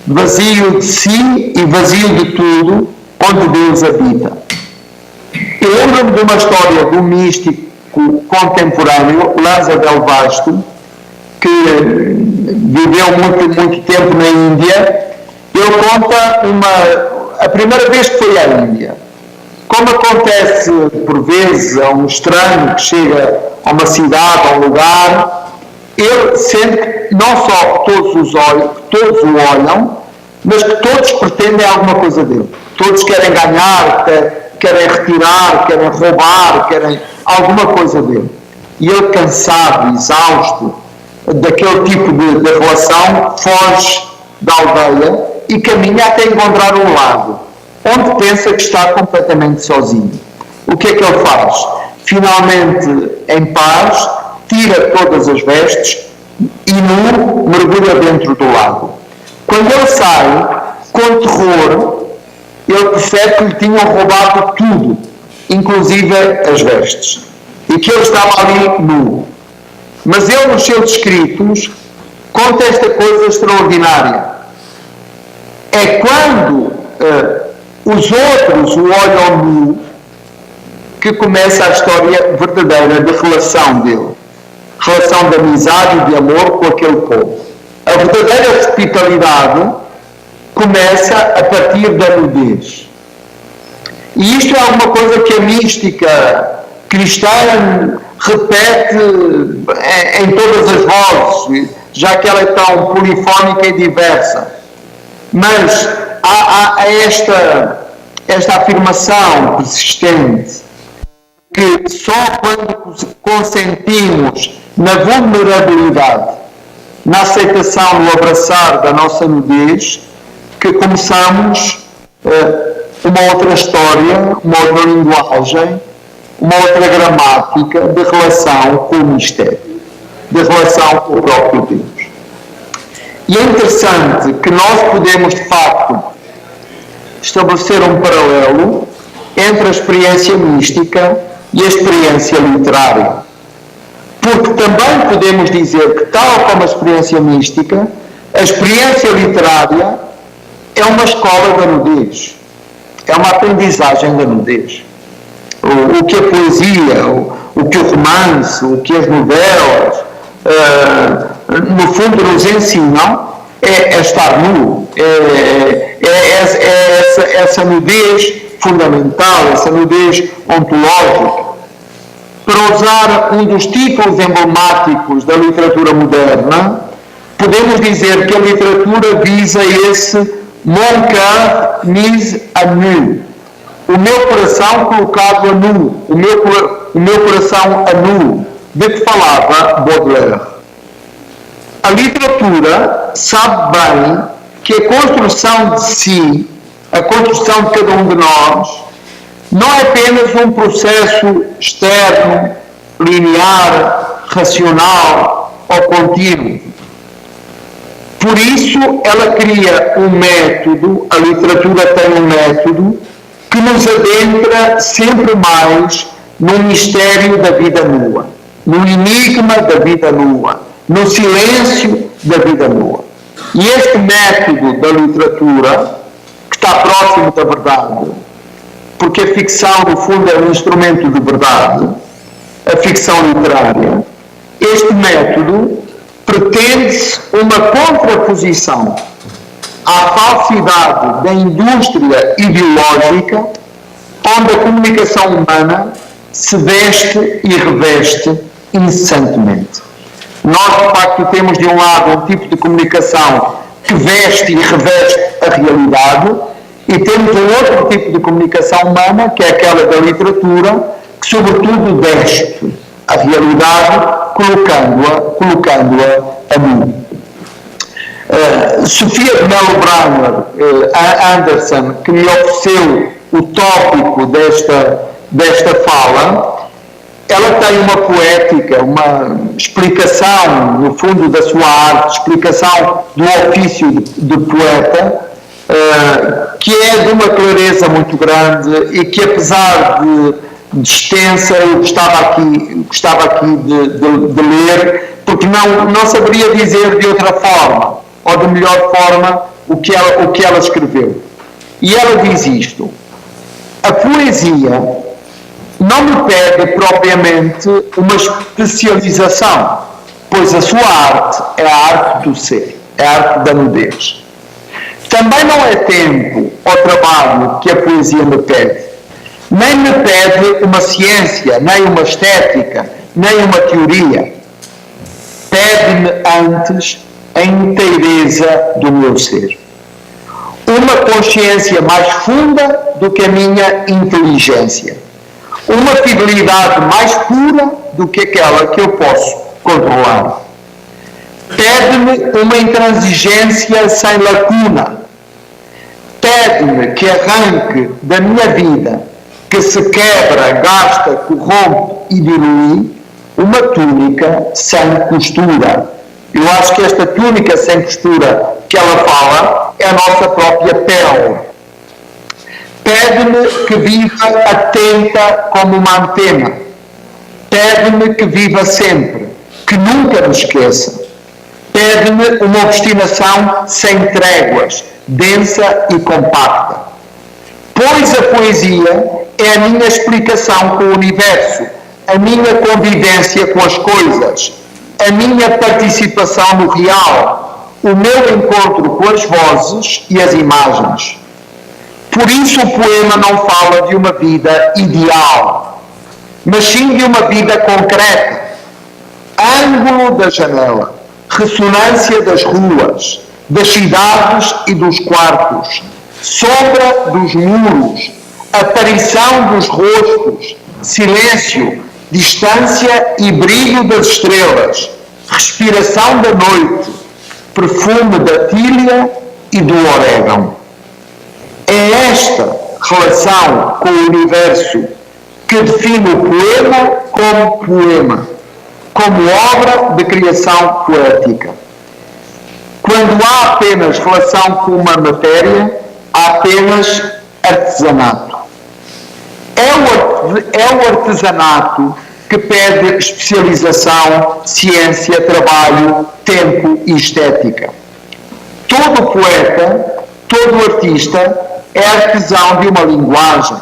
vazio de si e vazio de tudo, onde Deus habita. Eu lembro-me de uma história do místico contemporâneo, Lázaro del Vasto, que viveu muito tempo na Índia. Ele conta a primeira vez que foi à Índia. Como acontece por vezes a um estranho que chega a uma cidade, a um lugar, ele sente que não só todos o olham, mas que todos pretendem alguma coisa dele. Todos querem ganhar, querem retirar, querem roubar, querem alguma coisa dele. E ele, cansado, exausto daquele tipo de relação, foge da aldeia e caminha até encontrar um lago, onde pensa que está completamente sozinho. O que é que ele faz? Finalmente, em paz, tira todas as vestes e nu mergulha dentro do lago. Quando ele sai, com terror, ele percebe que lhe tinham roubado tudo, inclusive as vestes, e que ele estava ali nu. Mas ele, nos seus escritos, conta esta coisa extraordinária. É quando os outros o olham nu que começa a história verdadeira de relação dele. Relação de amizade e de amor com aquele povo. A verdadeira hospitalidade começa a partir da nudez. E isto é alguma coisa que a mística cristã repete em todas as vozes, já que ela é tão polifónica e diversa. Mas há esta afirmação persistente que só quando consentimos na vulnerabilidade, na aceitação, no abraçar da nossa nudez, que começamos uma outra história, uma outra linguagem, uma outra gramática de relação com o mistério, de relação com o próprio Deus. E é interessante que nós podemos, de facto, estabelecer um paralelo entre a experiência mística e a experiência literária. Porque também podemos dizer que, tal como a experiência mística, a experiência literária é uma escola da nudez, é uma aprendizagem da nudez. O que a poesia, o que o romance, o que as novelas, no fundo nos ensinam é estar nu, essa nudez fundamental, essa nudez ontológica. Para usar um dos títulos emblemáticos da literatura moderna, podemos dizer que a literatura visa esse Mon cœur mis à nu. O meu coração colocado a nu. O meu coração a nu. De que falava Baudelaire? A literatura sabe bem que a construção de si, a construção de cada um de nós, não é apenas um processo externo, linear, racional ou contínuo. Por isso, ela cria um método, a literatura tem um método, que nos adentra sempre mais no mistério da vida nua, no enigma da vida nua, no silêncio da vida nua. E este método da literatura, que está próximo da verdade, porque a ficção, no fundo, é um instrumento de verdade, a ficção literária, este método pretende-se uma contraposição à falsidade da indústria ideológica, onde a comunicação humana se veste e reveste incessantemente. Nós, de facto, temos de um lado um tipo de comunicação que veste e reveste a realidade, e temos um outro tipo de comunicação humana, que é aquela da literatura, que sobretudo veste a realidade, colocando-a a nu. Sofia de Mello Brauner Anderson, que me ofereceu o tópico desta fala, ela tem uma poética, uma explicação, no fundo, da sua arte, explicação do ofício de poeta, que é de uma clareza muito grande e que, apesar de extensa, eu gostava aqui de ler, porque não saberia dizer de outra forma, ou de melhor forma, o que ela escreveu. E ela diz isto: a poesia não me pede propriamente uma especialização, pois a sua arte é a arte do ser, é a arte da nudez. Também não é tempo ou trabalho que a poesia me pede, nem me pede uma ciência, nem uma estética, nem uma teoria. Pede-me antes a inteireza do meu ser. Uma consciência mais funda do que a minha inteligência. Uma fidelidade mais pura do que aquela que eu posso controlar. Pede-me uma intransigência sem lacuna. Pede-me que arranque da minha vida, que se quebra, gasta, corrompe e dilui, uma túnica sem costura. Eu acho que esta túnica sem costura que ela fala é a nossa própria pele. Pede-me que viva atenta como uma antena. Pede-me que viva sempre, que nunca me esqueça. Pede-me uma obstinação sem tréguas, densa e compacta. Pois a poesia é a minha explicação com o universo, a minha convivência com as coisas, a minha participação no real, o meu encontro com as vozes e as imagens. Por isso o poema não fala de uma vida ideal, mas sim de uma vida concreta. Ângulo da janela, ressonância das ruas, das cidades e dos quartos, sombra dos muros, aparição dos rostos, silêncio, distância e brilho das estrelas, respiração da noite, perfume da tília e do orégano. É esta relação com o universo que define o poema, como obra de criação poética. Quando há apenas relação com uma matéria, há apenas artesanato. É o artesanato que pede especialização, ciência, trabalho, tempo e estética. Todo poeta, todo artista é artesão de uma linguagem.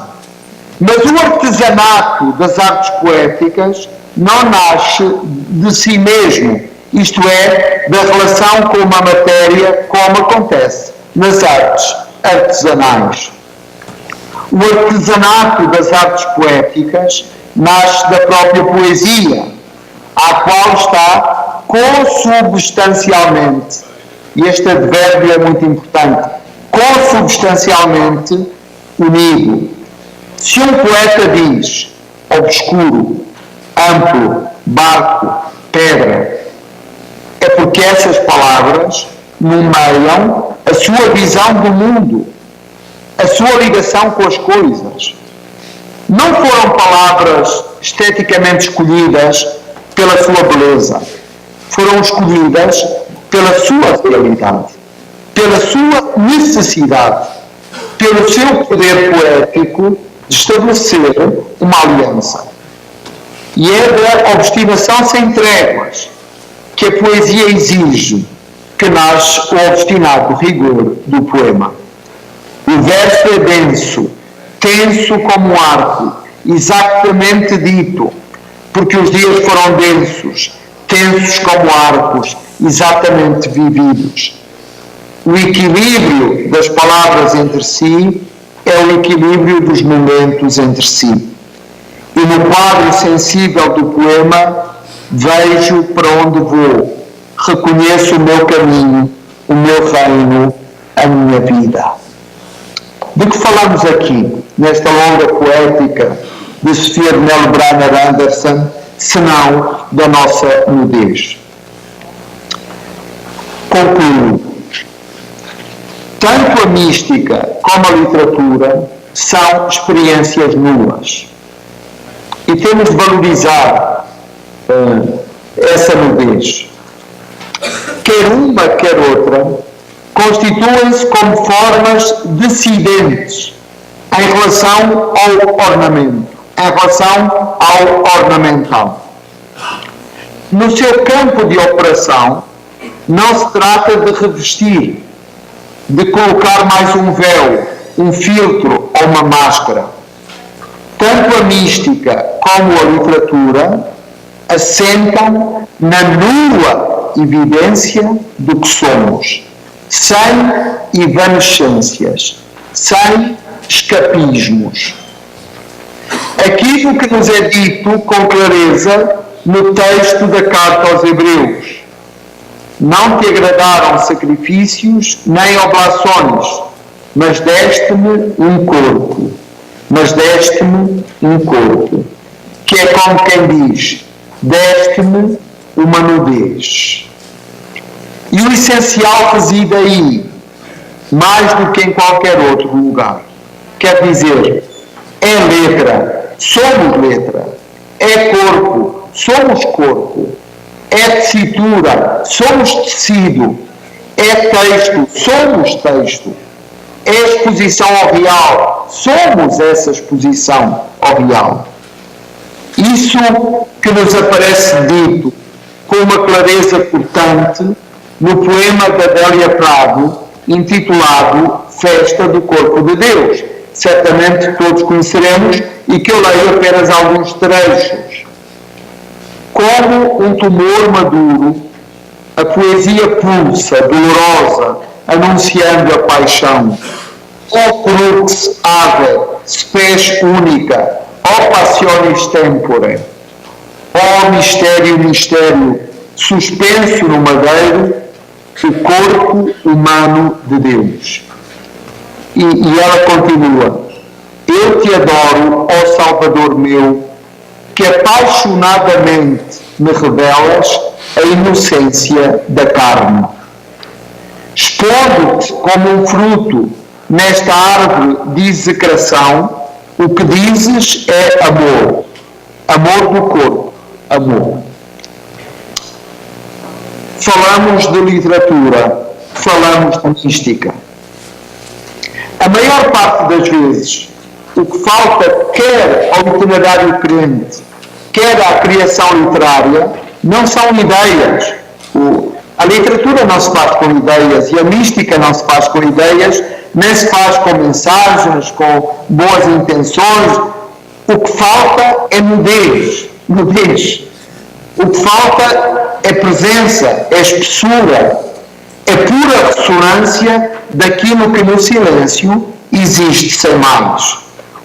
Mas o artesanato das artes poéticas não nasce de si mesmo, isto é, da relação com uma matéria, como acontece nas artes artesanais. O artesanato das artes poéticas nasce da própria poesia, à qual está consubstancialmente, e este advérbio é muito importante, consubstancialmente unido. Se um poeta diz obscuro, amplo, barco, pedra, é porque essas palavras nomeiam a sua visão do mundo, a sua ligação com as coisas. Não foram palavras esteticamente escolhidas pela sua beleza, foram escolhidas pela sua realidade, pela sua necessidade, pelo seu poder poético de estabelecer uma aliança. E é da obstinação sem tréguas que a poesia exige que nasce o obstinado rigor do poema. O verso é denso, tenso como um arco, exatamente dito, porque os dias foram densos, tensos como arcos, exatamente vividos. O equilíbrio das palavras entre si é o equilíbrio dos momentos entre si. E no quadro sensível do poema, vejo para onde vou, reconheço o meu caminho, o meu reino, a minha vida. De que falamos aqui, nesta longa poética de Sofia Brunner Anderson, senão da nossa nudez? Concluo. Tanto a mística como a literatura são experiências nuas. E temos de valorizar essa nudez. Quer uma, quer outra, constituem-se como formas dissidentes em relação ao ornamento, em relação ao ornamental. No seu campo de operação, não se trata de revestir, de colocar mais um véu, um filtro ou uma máscara. Tanto a mística como a literatura assentam na nua evidência do que somos, sem evanescências, sem escapismos. Aquilo que nos é dito com clareza no texto da carta aos Hebreus: não te agradaram sacrifícios nem oblações, mas deste-me um corpo. Mas deste-me um corpo, que é como quem diz: deste-me uma nudez. E o essencial reside aí, mais do que em qualquer outro lugar. Quer dizer, é letra, somos letra, é corpo, somos corpo, é tessitura, somos tecido, é texto, somos texto, é exposição ao real, somos essa exposição ao real. Isso que nos aparece dito com uma clareza cortante no poema da Adélia Prado, intitulado Festa do Corpo de Deus, certamente todos conheceremos e que eu leio apenas alguns trechos. Como um tumor maduro, a poesia pulsa, dolorosa, anunciando a paixão. O crux ave, spes única, o passionis tempore. Ó mistério, mistério, suspenso no madeiro, o corpo humano de Deus. E ela continua: eu te adoro, ó Salvador meu, que apaixonadamente me revelas a inocência da carne. Expondo-te como um fruto nesta árvore de execração, o que dizes é amor. Amor do corpo, amor. Falamos de literatura, falamos de mística. A maior parte das vezes, o que falta quer ao itinerário crente, quer à criação literária, não são ideias. A literatura não se faz com ideias e a mística não se faz com ideias, nem se faz com mensagens, com boas intenções. O que falta é nudez. O que falta é presença, é espessura, é pura ressonância daquilo que no silêncio existe sem mais.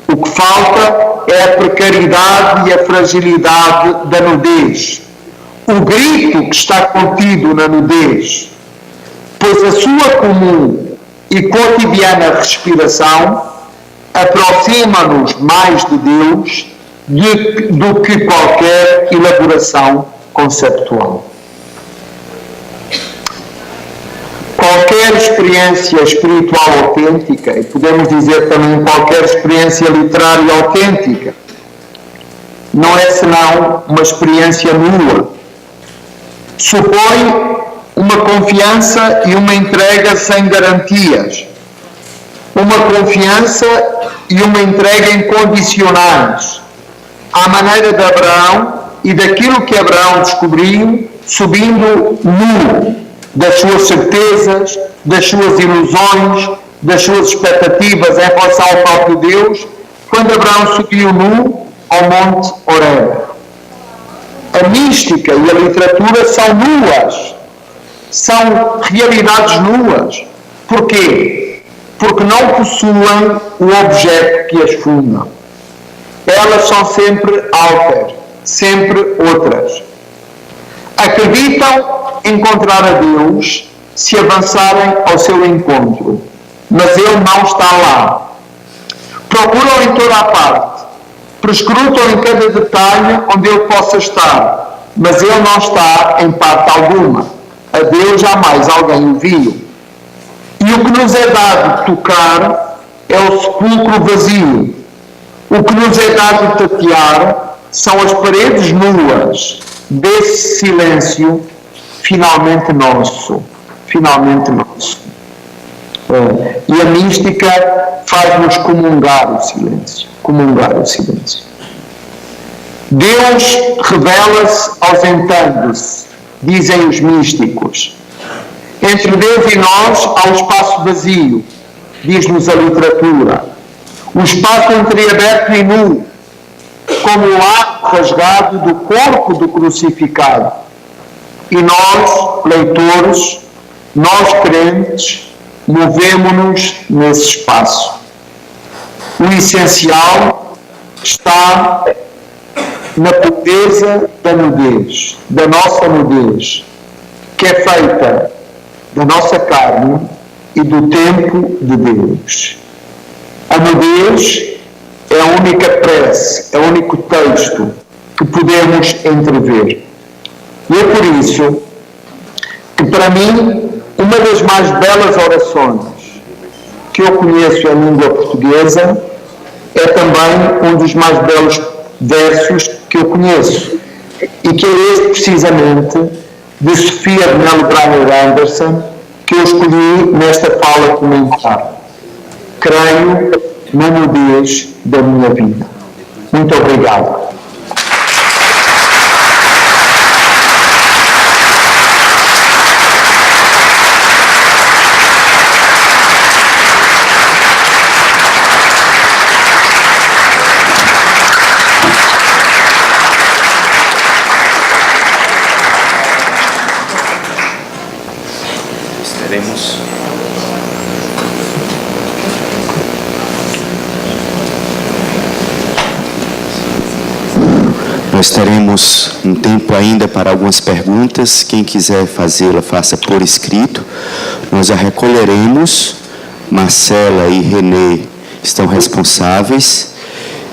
O que falta é a precariedade e a fragilidade da nudez. O grito que está contido na nudez, pois a sua comum e cotidiana respiração aproxima-nos mais de Deus do que qualquer elaboração conceptual. Qualquer experiência espiritual autêntica, e podemos dizer também qualquer experiência literária autêntica, não é senão uma experiência nua. Supõe uma confiança e uma entrega sem garantias, uma confiança e uma entrega incondicionais, à maneira de Abraão e daquilo que Abraão descobriu, subindo nu das suas certezas, das suas ilusões, das suas expectativas em relação ao próprio Deus, quando Abraão subiu nu ao Monte Horebe. A mística e a literatura são nuas, são realidades nuas. Porquê? Porque não possuem o objeto que as funda. Elas são sempre alter, sempre outras. Acreditam encontrar a Deus se avançarem ao seu encontro, mas Ele não está lá. Procuram em toda a parte, prescrutam em cada detalhe onde Ele possa estar, mas Ele não está em parte alguma. A Deus jamais alguém o viu. E o que nos é dado tocar é o sepulcro vazio. O que nos é dado tatear são as paredes nuas desse silêncio finalmente nosso. Finalmente nosso. E a mística faz-nos comungar o silêncio. Comungar o silêncio. Deus revela-se ausentando-se, dizem os místicos. Entre Deus e nós há um espaço vazio, diz-nos a literatura. O espaço entreaberto e nu, como o arco rasgado do corpo do crucificado. E nós, leitores, nós crentes, movemo-nos nesse espaço. O essencial está na pureza da nudez, da nossa nudez, que é feita da nossa carne e do tempo de Deus. A nudez é a única prece, é o único texto que podemos entrever. E é por isso que, para mim, uma das mais belas orações que eu conheço em língua portuguesa é também um dos mais belos versos que eu conheço, e que é este precisamente de Sofia de Melo Brainer Anderson, que eu escolhi nesta fala comentar. Creio na nudez da minha vida. Muito obrigado. Nós teremos um tempo ainda para algumas perguntas. Quem quiser fazê-la, faça por escrito. Nós a recolheremos. Marcela e Renê estão responsáveis.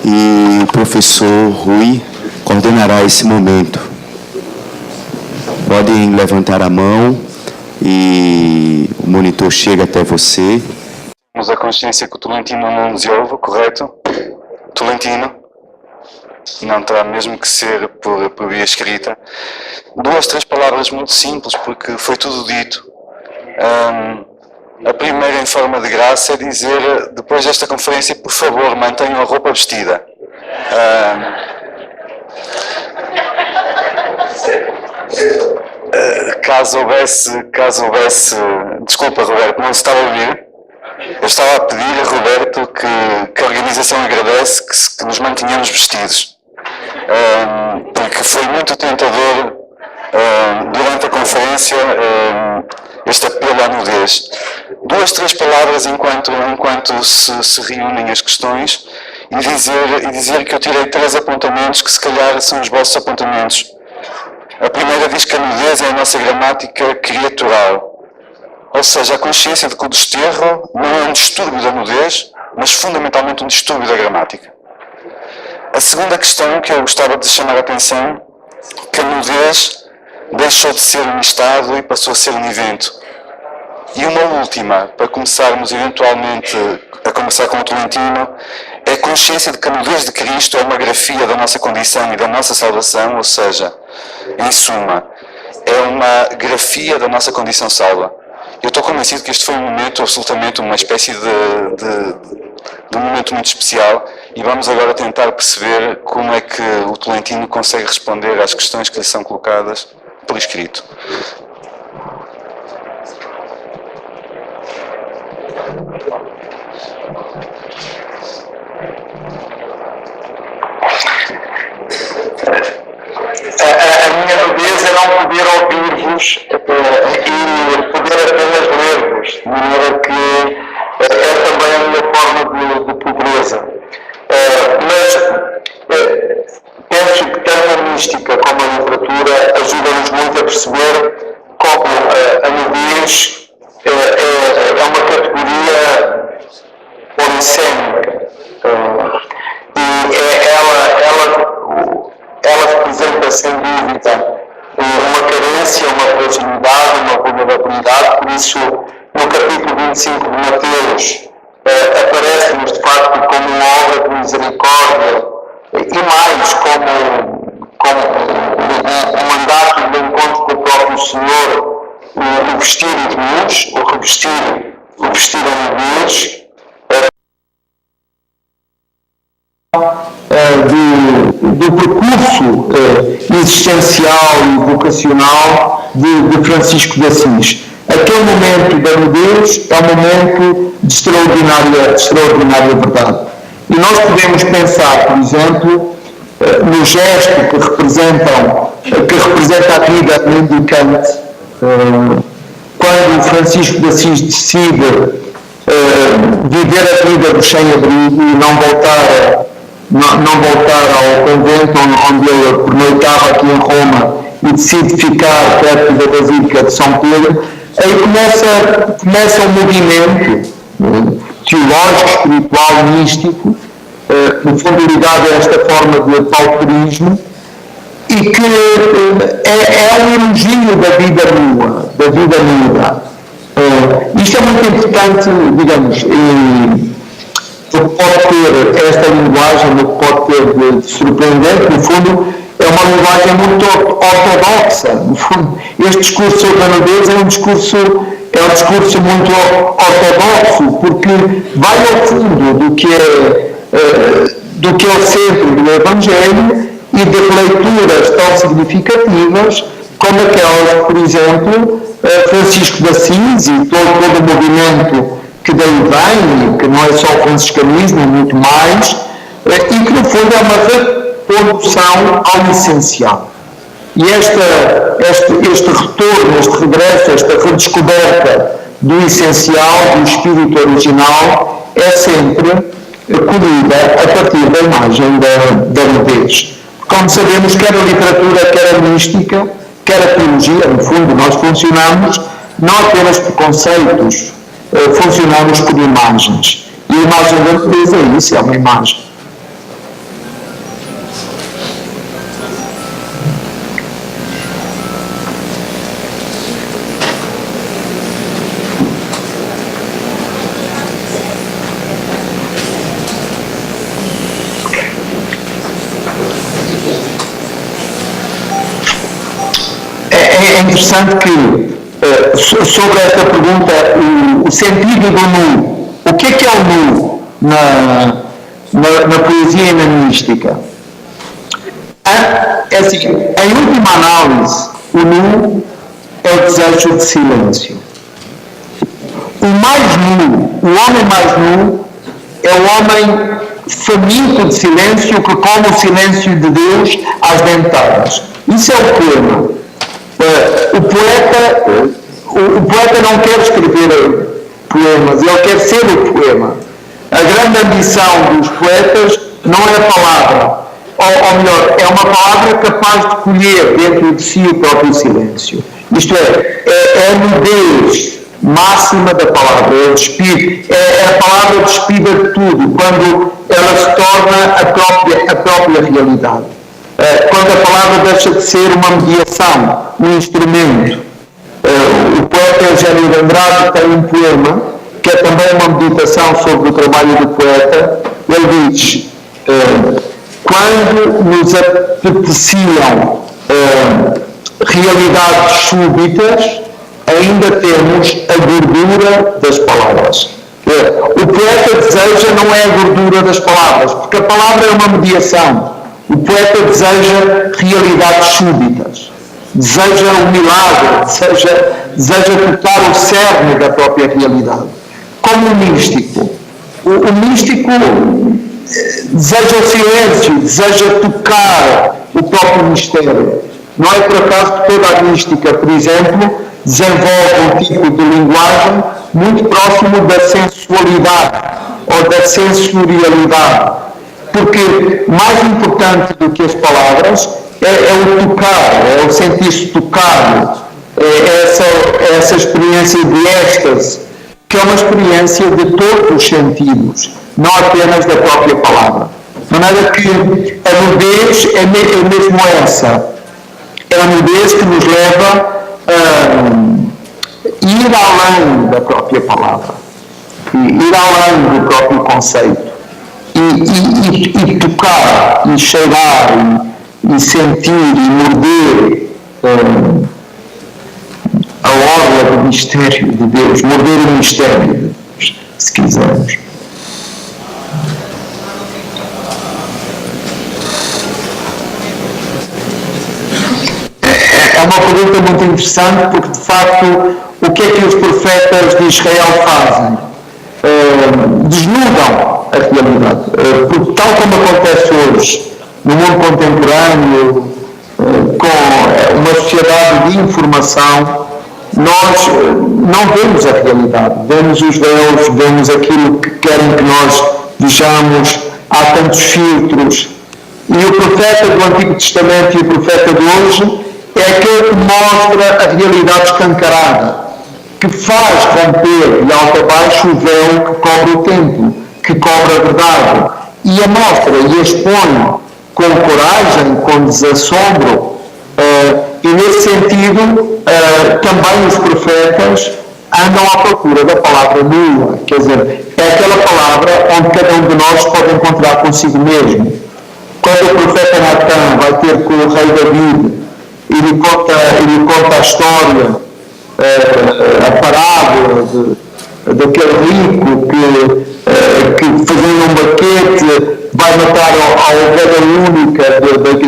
E o professor Rui coordenará esse momento. Podem levantar a mão e o monitor chega até você. Temos a consciência que o Tolentino não nos ouve, correto? Tolentino? Não terá mesmo que ser por via escrita. 2, 3 palavras muito simples, porque foi tudo dito. A primeira, em forma de graça, é dizer, depois desta conferência, por favor, mantenham a roupa vestida. Caso houvesse... Desculpa, Roberto, não se estava a ouvir? Eu estava a pedir a Roberto que a organização agradece que nos mantenhamos vestidos. Porque foi muito tentador durante a conferência este apelo à nudez. 2, 3 palavras enquanto se reúnem as questões e dizer que eu tirei 3 apontamentos que se calhar são os vossos apontamentos. A primeira diz que a nudez é a nossa gramática criatural. Ou seja, a consciência de que o desterro não é um distúrbio da nudez, mas fundamentalmente um distúrbio da gramática. A segunda questão que eu gostava de chamar a atenção, que a nudez deixou de ser um estado e passou a ser um evento. E uma última, para começarmos eventualmente a conversar com o Tolentino, é a consciência de que a nudez de Cristo é uma grafia da nossa condição e da nossa salvação, ou seja, em suma, é uma grafia da nossa condição salva. Eu estou convencido que este foi um momento absolutamente, uma espécie de um momento muito especial, e vamos agora tentar perceber como é que o Tolentino consegue responder às questões que lhe são colocadas por escrito. A minha nudez é não poder ouvir-vos e poder apenas ler-vos, de maneira que é também a minha forma de pobreza. Mas penso que tanto a mística como a literatura ajudam-nos muito a perceber como a nudez é uma categoria polissémica. E ela representa, sem dúvida, uma carência, uma fragilidade, uma vulnerabilidade. Por isso, no capítulo 25 de Mateus, aparece-nos de facto como uma obra de misericórdia e mais como um mandato de encontro com o próprio Senhor, o vestir de luz, o revestir a nudez, do percurso existencial e vocacional de Francisco de Assis. Aquele momento da nudez é um momento de extraordinária verdade. E nós podemos pensar, por exemplo, no gesto que representa a vida mendicante, quando Francisco de Assis decide viver a vida do sem-abrigo e não voltar ao convento onde ele pernoitava aqui em Roma e decide ficar perto da Basílica de São Pedro, aí começa um movimento teológico, espiritual, místico, no fundo ligado a esta forma de pauperismo, e que é um elogio da vida nua, da vida nuda. Isto é muito importante, digamos, o que pode ter esta linguagem, o que pode ter de surpreendente, no fundo, é uma linguagem muito ortodoxa. No fundo, este discurso sobre a nudez é um discurso muito ortodoxo, porque vai ao fundo do que é o centro do Evangelho e de leituras tão significativas como aquelas, por exemplo, Francisco de Assis e todo o movimento que daí vem, que não é só o franciscanismo, muito mais, e que no fundo é uma recondução ao essencial. E este retorno, este regresso, esta redescoberta do essencial, do espírito original, é sempre colhida a partir da imagem da nudez. Como sabemos, quer a literatura, quer a mística, quer a teologia, no fundo, nós funcionamos não apenas por conceitos, funcionamos por imagens. E a imagem da nudez é isso, é uma imagem. É interessante que, sobre esta pergunta, o sentido do nu, o que é o nu na poesia e na mística? É assim, em última análise, o nu é o desejo de silêncio. O homem mais nu, é o homem faminto de silêncio que come o silêncio de Deus às dentadas. Isso é o poema. O poeta não quer escrever poemas, ele quer ser o poema. A grande ambição dos poetas não é a palavra, ou melhor, é uma palavra capaz de colher dentro de si o próprio silêncio. Isto é a nudez máxima da palavra. É a palavra despida de tudo, quando ela se torna a própria realidade. Quando a palavra deixa de ser uma mediação, um instrumento. O poeta Eugênio de Andrade tem um poema que é também uma meditação sobre o trabalho do poeta. Ele diz: quando nos apeteciam realidades súbitas, ainda temos a gordura das palavras. O poeta deseja não é a gordura das palavras, porque a palavra é uma mediação. O poeta deseja realidades súbitas, deseja o milagre, deseja tocar o cerne da própria realidade. Como o místico. O místico deseja o silêncio, deseja tocar o próprio mistério. Não é por acaso que toda a mística, por exemplo, desenvolve um tipo de linguagem muito próximo da sensualidade ou da sensorialidade. Porque mais importante do que as palavras é o tocar, é o sentir-se tocado, é essa experiência de êxtase, que é uma experiência de todos os sentidos, não apenas da própria palavra. De maneira que a nudez é mesmo essa. É a nudez que nos leva a ir além da própria palavra, ir além do próprio conceito, e tocar, e cheirar, e sentir, e morder a orla do mistério de Deus, morder o mistério de Deus, se quisermos. É uma pergunta muito interessante, porque de facto o que é que os profetas de Israel fazem? Desnudam a realidade, porque tal como acontece hoje no mundo contemporâneo, com uma sociedade de informação, nós não vemos a realidade, vemos os véus, vemos aquilo que querem que nós vejamos, há tantos filtros, e o profeta do Antigo Testamento e o profeta de hoje é aquele que mostra a realidade escancarada, que faz romper de alto a baixo o véu que cobre o templo, que cobre a verdade, e a mostra e a expõe com coragem, com desassombro, e nesse sentido também os profetas andam à procura da palavra nua, quer dizer, é aquela palavra onde cada um de nós pode encontrar consigo mesmo. Quando o profeta Natan vai ter com o rei David e lhe conta a história, a parábola daquele rico que fazendo um banquete vai matar a ovelha única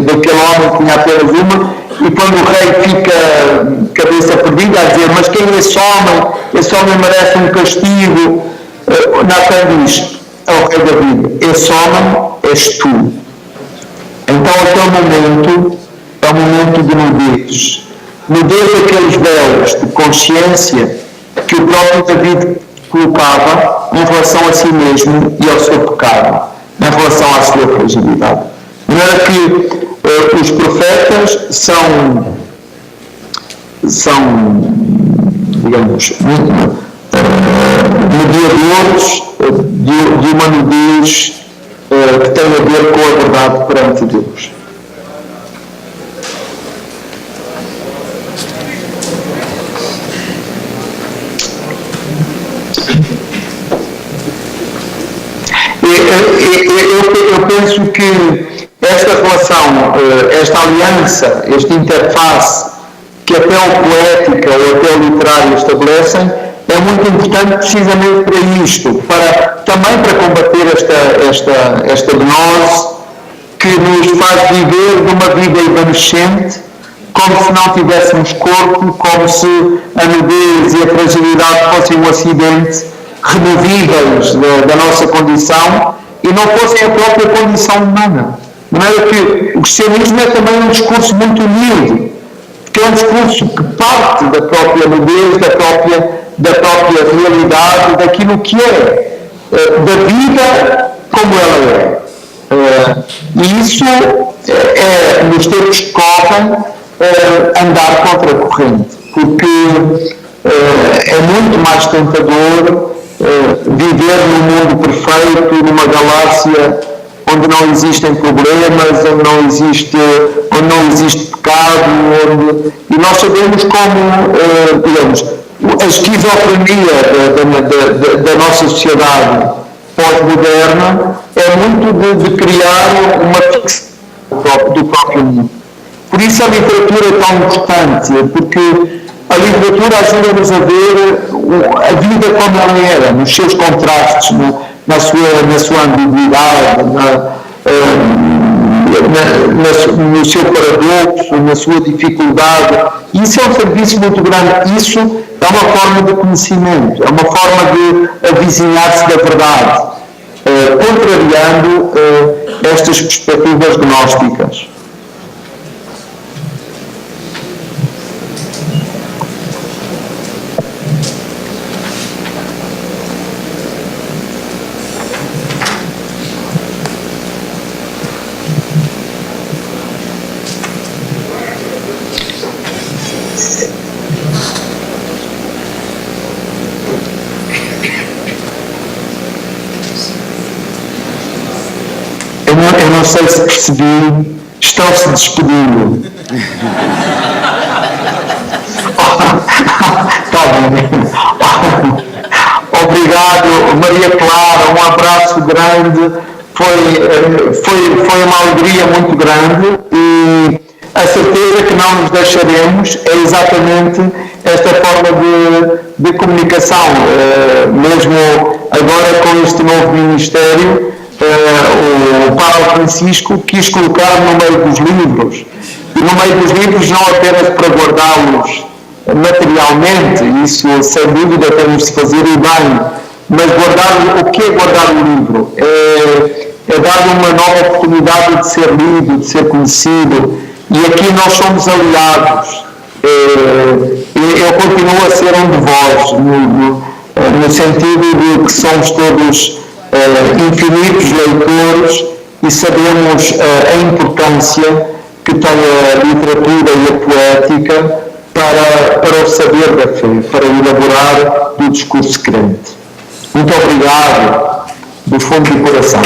daquele homem que tinha apenas uma, e quando o rei fica cabeça perdida a dizer: mas quem é esse homem? Esse homem merece um castigo. Natan diz ao rei David: esse homem és tu. Então aquele momento é um momento de nudez daqueles véus de consciência que o próprio David colocava em relação a si mesmo e ao seu pecado, em relação à sua fragilidade. De maneira que os profetas são digamos, mediadores de uma nudez que tem a ver com a verdade perante Deus. Eu penso que esta relação, esta aliança, esta interface que até o poética ou até o literário estabelecem, é muito importante precisamente para isto, também para combater esta gnose que nos faz viver de uma vida evanescente, como se não tivéssemos corpo, como se a nudez e a fragilidade fossem um acidente removíveis da nossa condição e não fossem a própria condição humana. De maneira que o cristianismo é também um discurso muito humilde, porque é um discurso que parte da própria nudez, da própria realidade, daquilo que é, da vida como ela é. E isso nos tempos que correm, andar contra a corrente, porque é muito mais tentador viver num mundo perfeito, numa galáxia onde não existem problemas, onde não existe pecado, e nós sabemos como, digamos, a esquizofrenia da nossa sociedade pós-moderna é muito de criar uma ficção do próprio mundo. Por isso a literatura é tão importante, porque a literatura ajuda-nos a ver a vida como ela era, nos seus contrastes, na sua ambiguidade, no seu paradoxo, na sua dificuldade. E isso é um serviço muito grande. Isso é uma forma de conhecimento, é uma forma de avizinhar-se da verdade, contrariando estas perspectivas gnósticas. Eu não sei se percebi, estão-se despedindo. Está bem. Obrigado, Maria Clara, um abraço grande. Foi uma alegria muito grande e a certeza que não nos deixaremos é exatamente esta forma de comunicação, mesmo agora com este novo ministério. O Papa Francisco quis colocar no meio dos livros, e no meio dos livros não apenas para guardá-los materialmente, isso sem dúvida temos de fazer e bem, mas o que é guardar o livro? É dar uma nova oportunidade de ser lido, de ser conhecido, e aqui nós somos aliados. Eu continuo a ser um de vós, no sentido de que somos todos infinitos leitores e sabemos a importância que tem a literatura e a poética para o saber da fé, para elaborar o discurso crente. Muito obrigado, do fundo do coração.